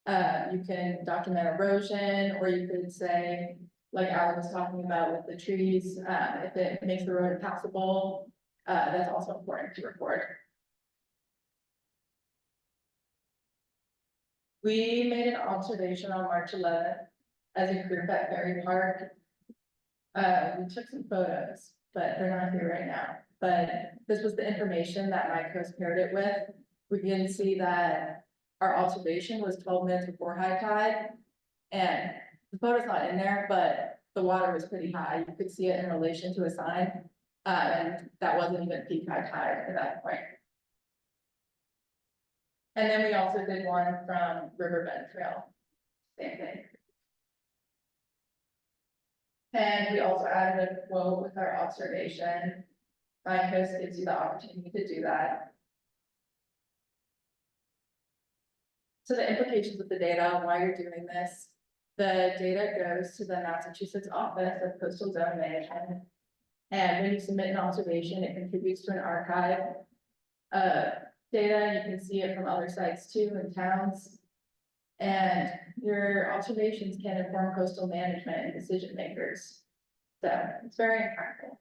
You can document erosion, or you could say, like Alan was talking about with the trees, if it makes the road impassable, that's also important to report. We made an observation on March 11th as a group at Berry Park. We took some photos, but they're not here right now. But this was the information that MyCoast paired it with. We can see that our observation was 12 minutes before high tide. And the photo's not in there, but the water was pretty high. You could see it in relation to a sign. And that wasn't even peak high tide at that point. And then we also did one from Riverbend Trail, same thing. And we also added a quote with our observation. MyCoast gives you the opportunity to do that. So the implications of the data, why you're doing this, the data goes to the Massachusetts Office of Coastal Zone Management. And when you submit an observation, it contributes to an archive of data. You can see it from other sites too in towns. And your observations can inform coastal management and decision makers. So it's very impactful.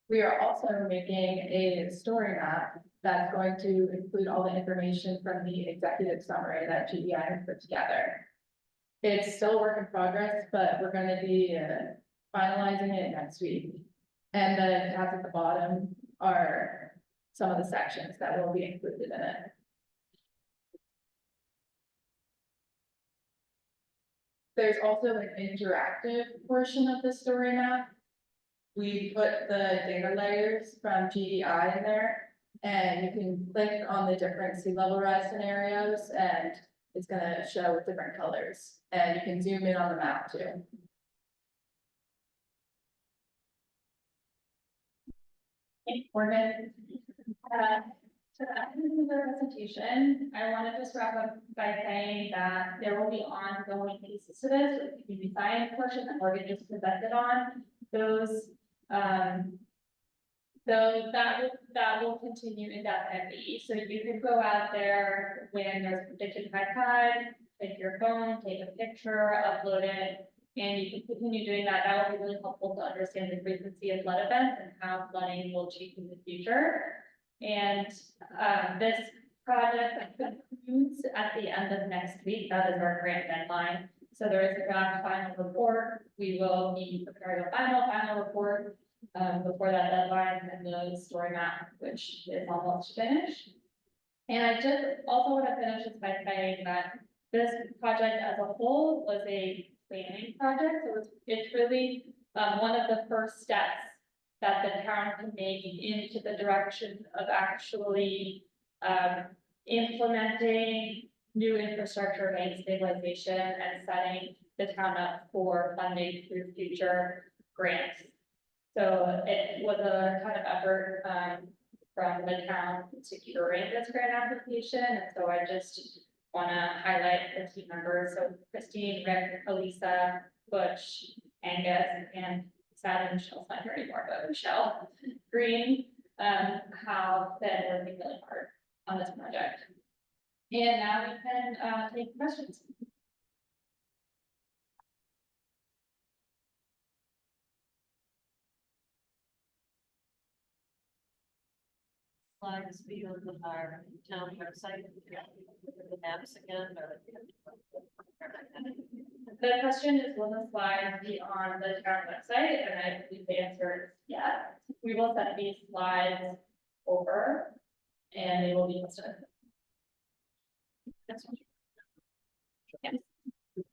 We are also making a story map that's going to include all the information from the executive summary that GEI has put together. It's still a work in progress, but we're going to be finalizing it next week. And the tabs at the bottom are some of the sections that will be included in it. There's also an interactive portion of the story map. We put the data layers from GEI in there, and you can click on the different sea level rise scenarios, and it's going to show with different colors, and you can zoom in on the map too. We're good. So that concludes our presentation. I want to just wrap up by saying that there will be ongoing pieces to this, with the community science portion that Morgan just presented on. Those, so that will continue indefinitely. So you can go out there when there's predicted high tide, take your phone, take a picture, upload it, and you can continue doing that. That will be really helpful to understand the frequency of flood events and how flooding will change in the future. And this project concludes at the end of next week. That is our grant deadline. So there is a draft final report. We will be preparing a final report before that deadline, and the story map, which is almost finished. And I just also want to finish this by saying that this project as a whole was a planning project. So it's really one of the first steps that the town can make into the direction of actually implementing new infrastructure and stabilization and setting the town up for funding through future grants. So it was a kind of effort from the town securing this grant application. And so I just want to highlight the team members. So Christine, Rick, Elisa, Butch, Angus, and sad Michelle's not here anymore, but Michelle Green have been working really hard on this project. And now we can take questions. Slides view of our town website, the maps again, or? The question is, will the slides be on the town website? And I believe the answer is yes. We will send these slides over and they will be listed.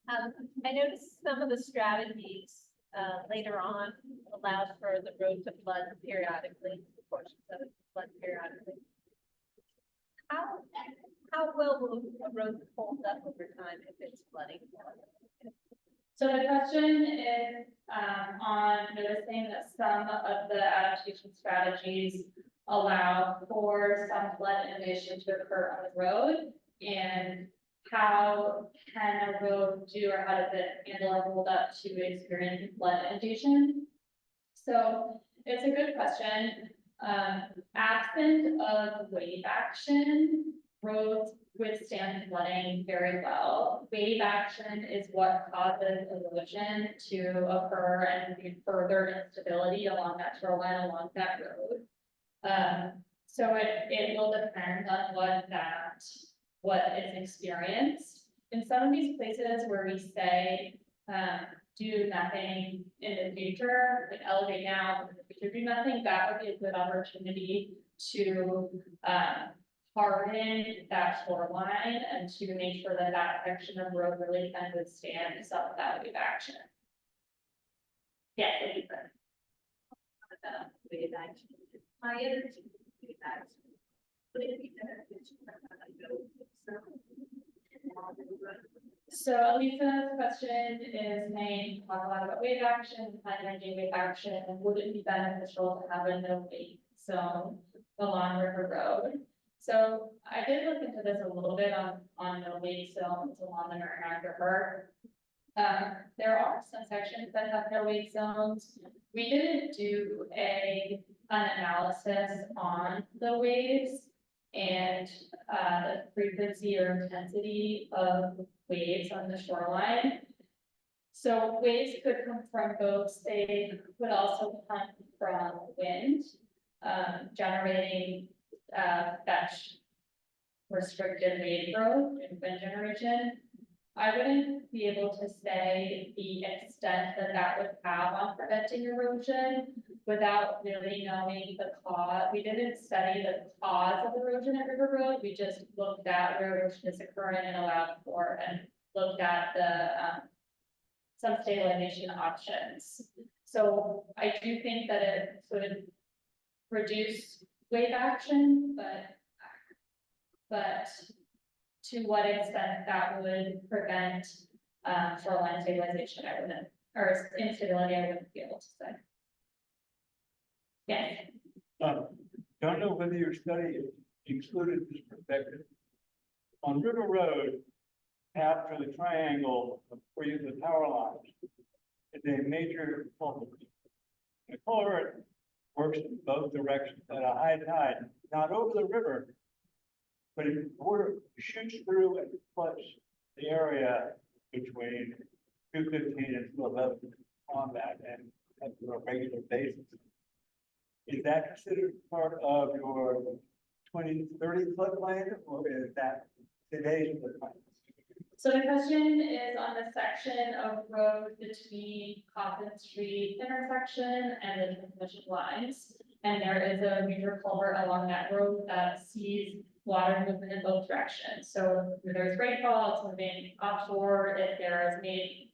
I noticed some of the strategies, later on allowed for the road to flood periodically, portions of it flood periodically. How well will a road hold up over time if it's flooding? So the question is, on noticing that some of the adaptation strategies allow for some flood inundation to occur on the road, and how can a road do, or how does it handle or hold up to experiencing flood inundation? So it's a good question. Absent of wave action, roads withstand flooding very well. Wave action is what causes erosion to occur and the further instability along that shoreline, along that road. So it will depend on what is experienced. In some of these places where we say, do nothing in the future, like elevate now, in the future, do nothing, that would be a good opportunity to, harden that shoreline and to make sure that that section of road really can withstand some of that wave action. Yeah, what do you think? Wave action. My energy, wave action. Would it be beneficial to So Lisa's question is saying, talk a lot about wave action, high energy wave action, and would it be beneficial to have a no wave zone along River Road? So I did look into this a little bit on no wave zones along the Merrimack River. There are some sections that have no wave zones. We didn't do an analysis on the waves and the frequency or intensity of waves on the shoreline. So waves could come from boats, they could also come from wind, generating that restricted wave growth and wind generation. I wouldn't be able to say the extent that that would have on preventing erosion without really knowing the cause. We didn't study the cause of erosion at River Road, we just looked at where erosion is occurring and allowed for, and looked at the some stabilization options. So I do think that it could reduce wave action, but to what extent that would prevent shoreline stabilization, I wouldn't, or instability, I wouldn't be able to say. Yeah. Don't know whether your study included this perspective. On River Road, after the triangle where you the power lines, is a major culvert. The culvert works in both directions at a high tide, not over the river, but it shoots through and floods the area between 215 and 211 on that, and at a regular basis. Is that considered part of your 2030 floodplain, or is that today's floodplain? So the question is on the section of road between Coffin Street intersection and the transmission lines. And there is a major culvert along that road that sees water movement in both directions. So if there's rainfall, it's moving offshore. If there is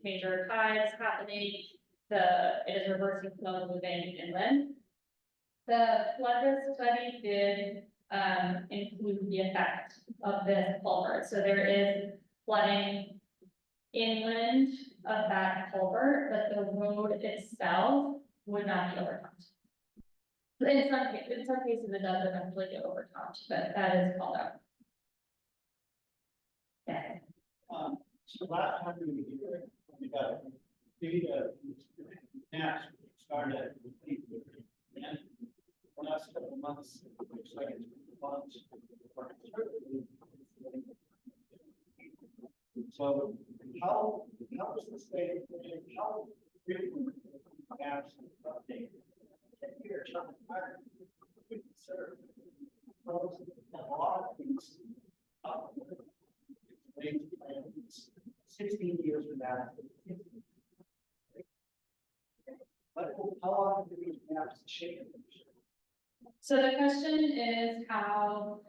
major tides happening, it is reversing flow moving inland. The flood risk study did include the effect of this culvert. So there is flooding inland of that culvert, but the road itself would not be overtopped. In some cases, it does eventually get overtopped, but that is called out. Yeah. So last time we were here, we got data maps started at and the last couple of months, it looks like it's months. So how is the state, how frequent maps update? Here, we consider a lot of things. 16 years from now. But how often do these maps change? So the question is how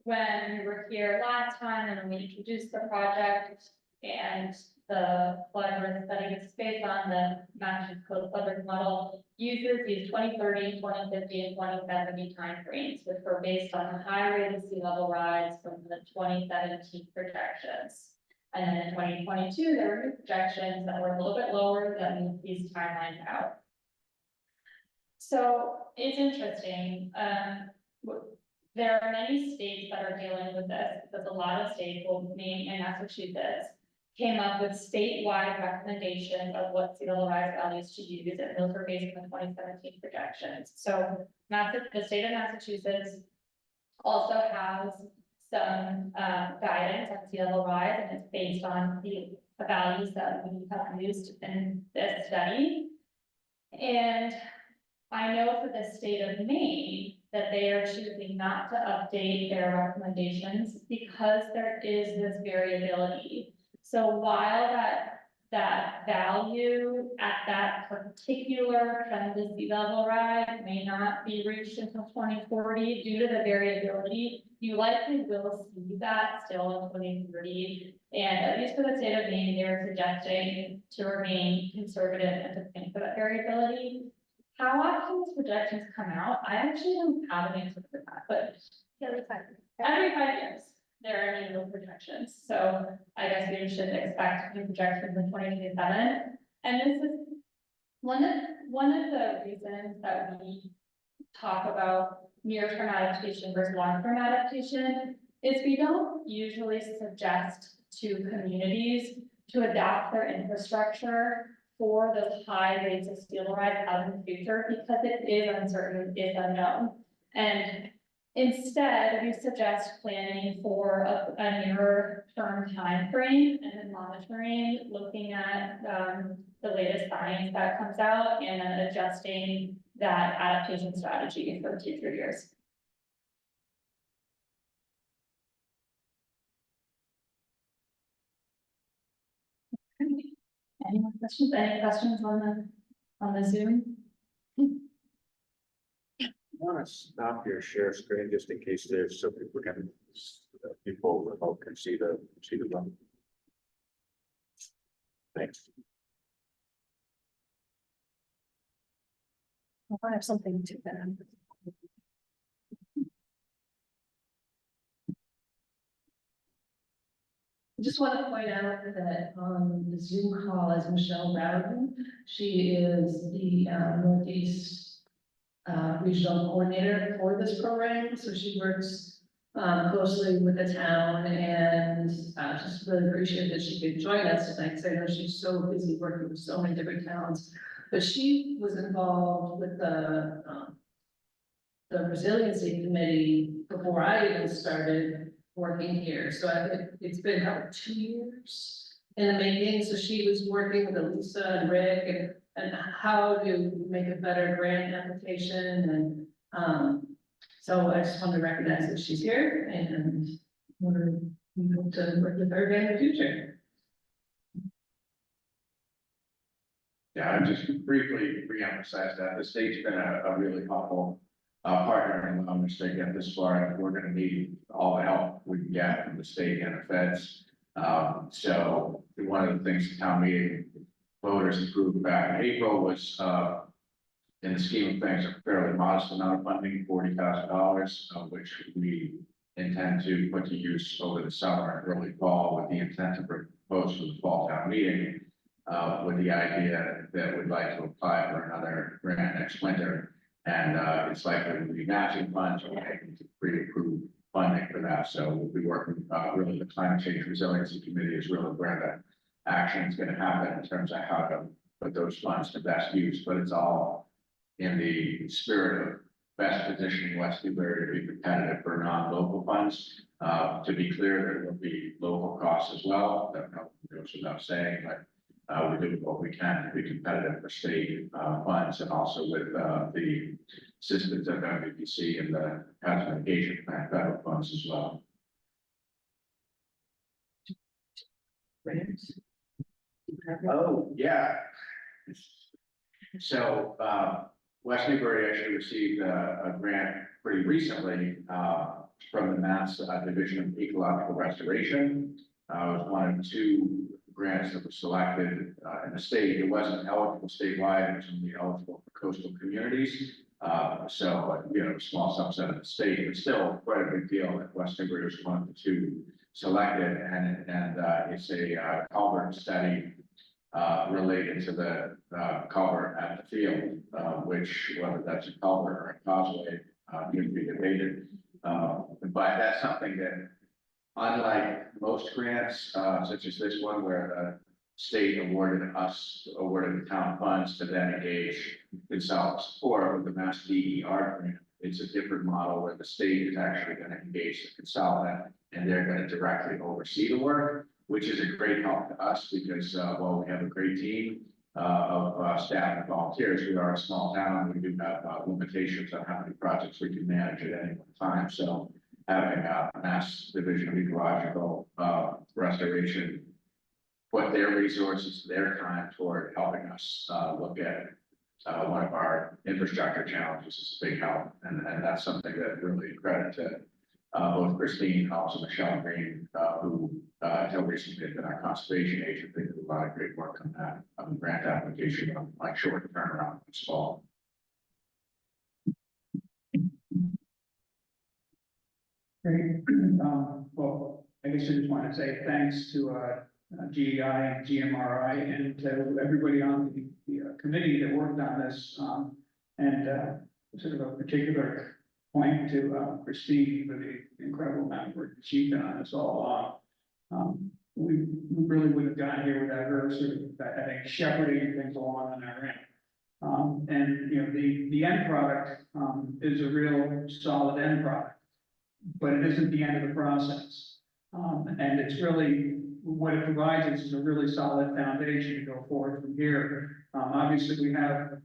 when we were here last time and we introduced the project and the flood risk study was based on the Massachusetts Coast Flood Risk Model, uses these 2030, 2050, and 2070 timeframes, which were based on the high rate of sea level rise from the 2017 projections. And then in 2022, there were new projections that were a little bit lower than these timelines out. So it's interesting. There are many states that are dealing with this, because a lot of states, both Maine and Massachusetts, came up with statewide recommendations of what sea level rise values to use, and those were based on the 2017 projections. So the state of Massachusetts also has some guidance on sea level rise, and it's based on the values that we have used in this study. And I know for the state of Maine that they are choosing not to update their recommendations because there is this variability. So while that value at that particular trend of sea level rise may not be reached until 2040 due to the variability, you likely will see that still in 2030. And at least for the state of Maine, they're suggesting to remain conservative and to think for that variability. How often these projections come out, I actually don't have an answer for that, but every 5 years, there are annual projections. So I guess we should expect new projections in 2027. And this is one of the reasons that we talk about near-term adaptation versus long-term adaptation is we don't usually suggest to communities to adapt their infrastructure for those high rates of sea level rise out in the future, because it is uncertain, it's unknown. And instead, we suggest planning for a nearer term time frame and then monitoring, looking at the latest science that comes out and then adjusting that adaptation strategy for future years. Any more questions? Any questions on the Zoom? I want to stop your share screen just in case there's so people can remote can see the room. Thanks. I have something to them. I just want to point out that on the Zoom call is Michelle Bowden. She is the Northeast Regional Coordinator for this program. So she works closely with the town, and just really appreciate that she could join us tonight, because I know she's so busy working with so many different towns. But she was involved with the Resiliency Committee before I even started working here. So I think it's been about 2 years in the making. So she was working with Elisa and Rick and how to make a better grant application. And so I just want to recognize that she's here, and we hope to work with her again in the future. Yeah, I just briefly reemphasize that the state's been a really helpful partner in allowing us to get this far, and we're going to need all the help we can get from the state and the feds. So one of the things the town meeting voters approved back in April was, in the scheme of things, a fairly modest amount of funding, $40,000, which we intend to put to use over the summer and early fall, with the intent to propose for the fall town meeting, with the idea that we'd like to apply for another grant next winter. And it's likely to be matching funds or making pre-approved funding for that. So we'll be working, really the Climate Change Resiliency Committee is really where the action is going to happen in terms of how to put those funds to best use. But it's all in the spirit of best positioning West Newbury to be competitive for non-local funds. To be clear, there will be local costs as well. That goes without saying, but we do what we can to be competitive for state funds, and also with the assistance of MVPC and the hazard mitigation plan federal funds as well. Oh, yeah. So West Newbury actually received a grant pretty recently from the Mass Division of Ecological Restoration. It was one of two grants that was selected in the state. It wasn't eligible statewide, it was only eligible for coastal communities. So, you know, a small subset of the state, but still quite a big deal that West Newbury was one of the two selected, and it's a culvert study related to the culvert at the field, which, whether that's a culvert or a causeway, can be debated. But that's something that, unlike most grants, such as this one, where the state awarded the town funds to then engage consultants, or with the Mass DER grant, it's a different model where the state is actually going to engage the consultant and they're going to directly oversee the work, which is a great help to us because, while we have a great team of staff and volunteers, we are a small town. We do have limitations on how many projects we can manage at any one time. So having a Mass Division of Ecological Restoration put their resources, their time toward helping us look at one of our infrastructure challenges is a big help. And that's something that really credit to both Christine and also Michelle Green, who until recently had been our conservation agent. They did a lot of great work on that grant application on like short turnaround this fall. Great. Well, I guess I just want to say thanks to GEI and GMRI and to everybody on the committee that worked on this. And sort of a particular point to Christine for the incredible amount of work that she's done on this all along. We really wouldn't have gotten here without her sort of, I think, shepherding things along on our end. And you know, the end product is a real solid end product, but it isn't the end of the process. And it's really what it provides is a really solid foundation to go forward from here. Obviously, we have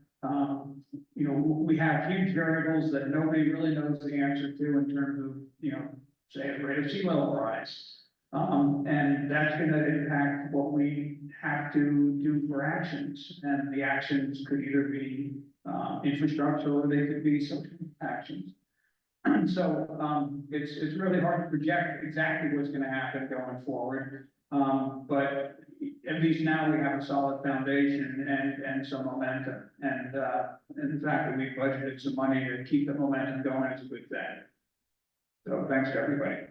you know, we have huge variables that nobody really knows the answer to in terms of, you know, say the rate of sea level rise. And that's going to impact what we have to do for actions. And the actions could either be infrastructure or they could be social actions. So it's really hard to project exactly what's going to happen going forward. But at least now we have a solid foundation and some momentum. And the fact that we budgeted some money to keep the momentum going is a good thing. So thanks to everybody.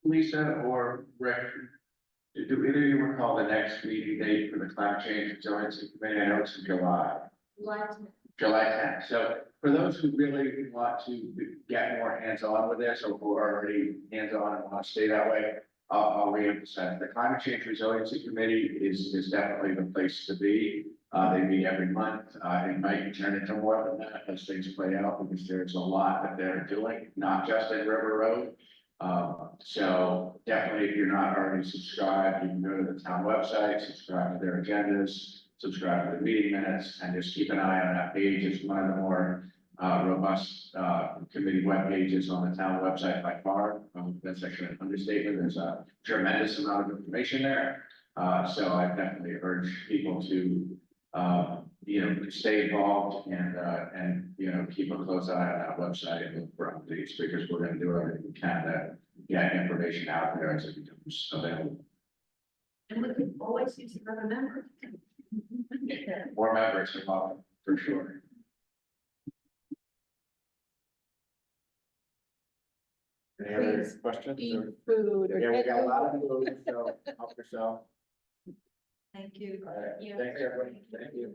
Lisa or Rick, do either of you recall the next meeting date for the climate change resiliency committee? I know it's in July. July 10th. So for those who really want to get more hands-on with this, or who are already hands-on and want to stay that way, I'll reemphasize. The climate change resiliency committee is definitely the place to be. They meet every month. It might turn into more than that as things play out, because there's a lot that they're doing, not just at River Road. So definitely, if you're not already subscribed, you can go to the town website, subscribe to their agendas, subscribe to the meeting minutes, and just keep an eye on that page. It's one of the more robust committee web pages on the town website by far. That's actually an understatement. There's a tremendous amount of information there. So I definitely urge people to you know, stay involved and you know, keep a close eye on that website and look for updates, because we're going to do everything we can to get information out there as it becomes available. And we can always use another member. More members are welcome, for sure. Any other Please questions? Eat or- food or. Yeah, we got a lot of food, so help yourself. Thank you. All right, thanks everybody. Thank you.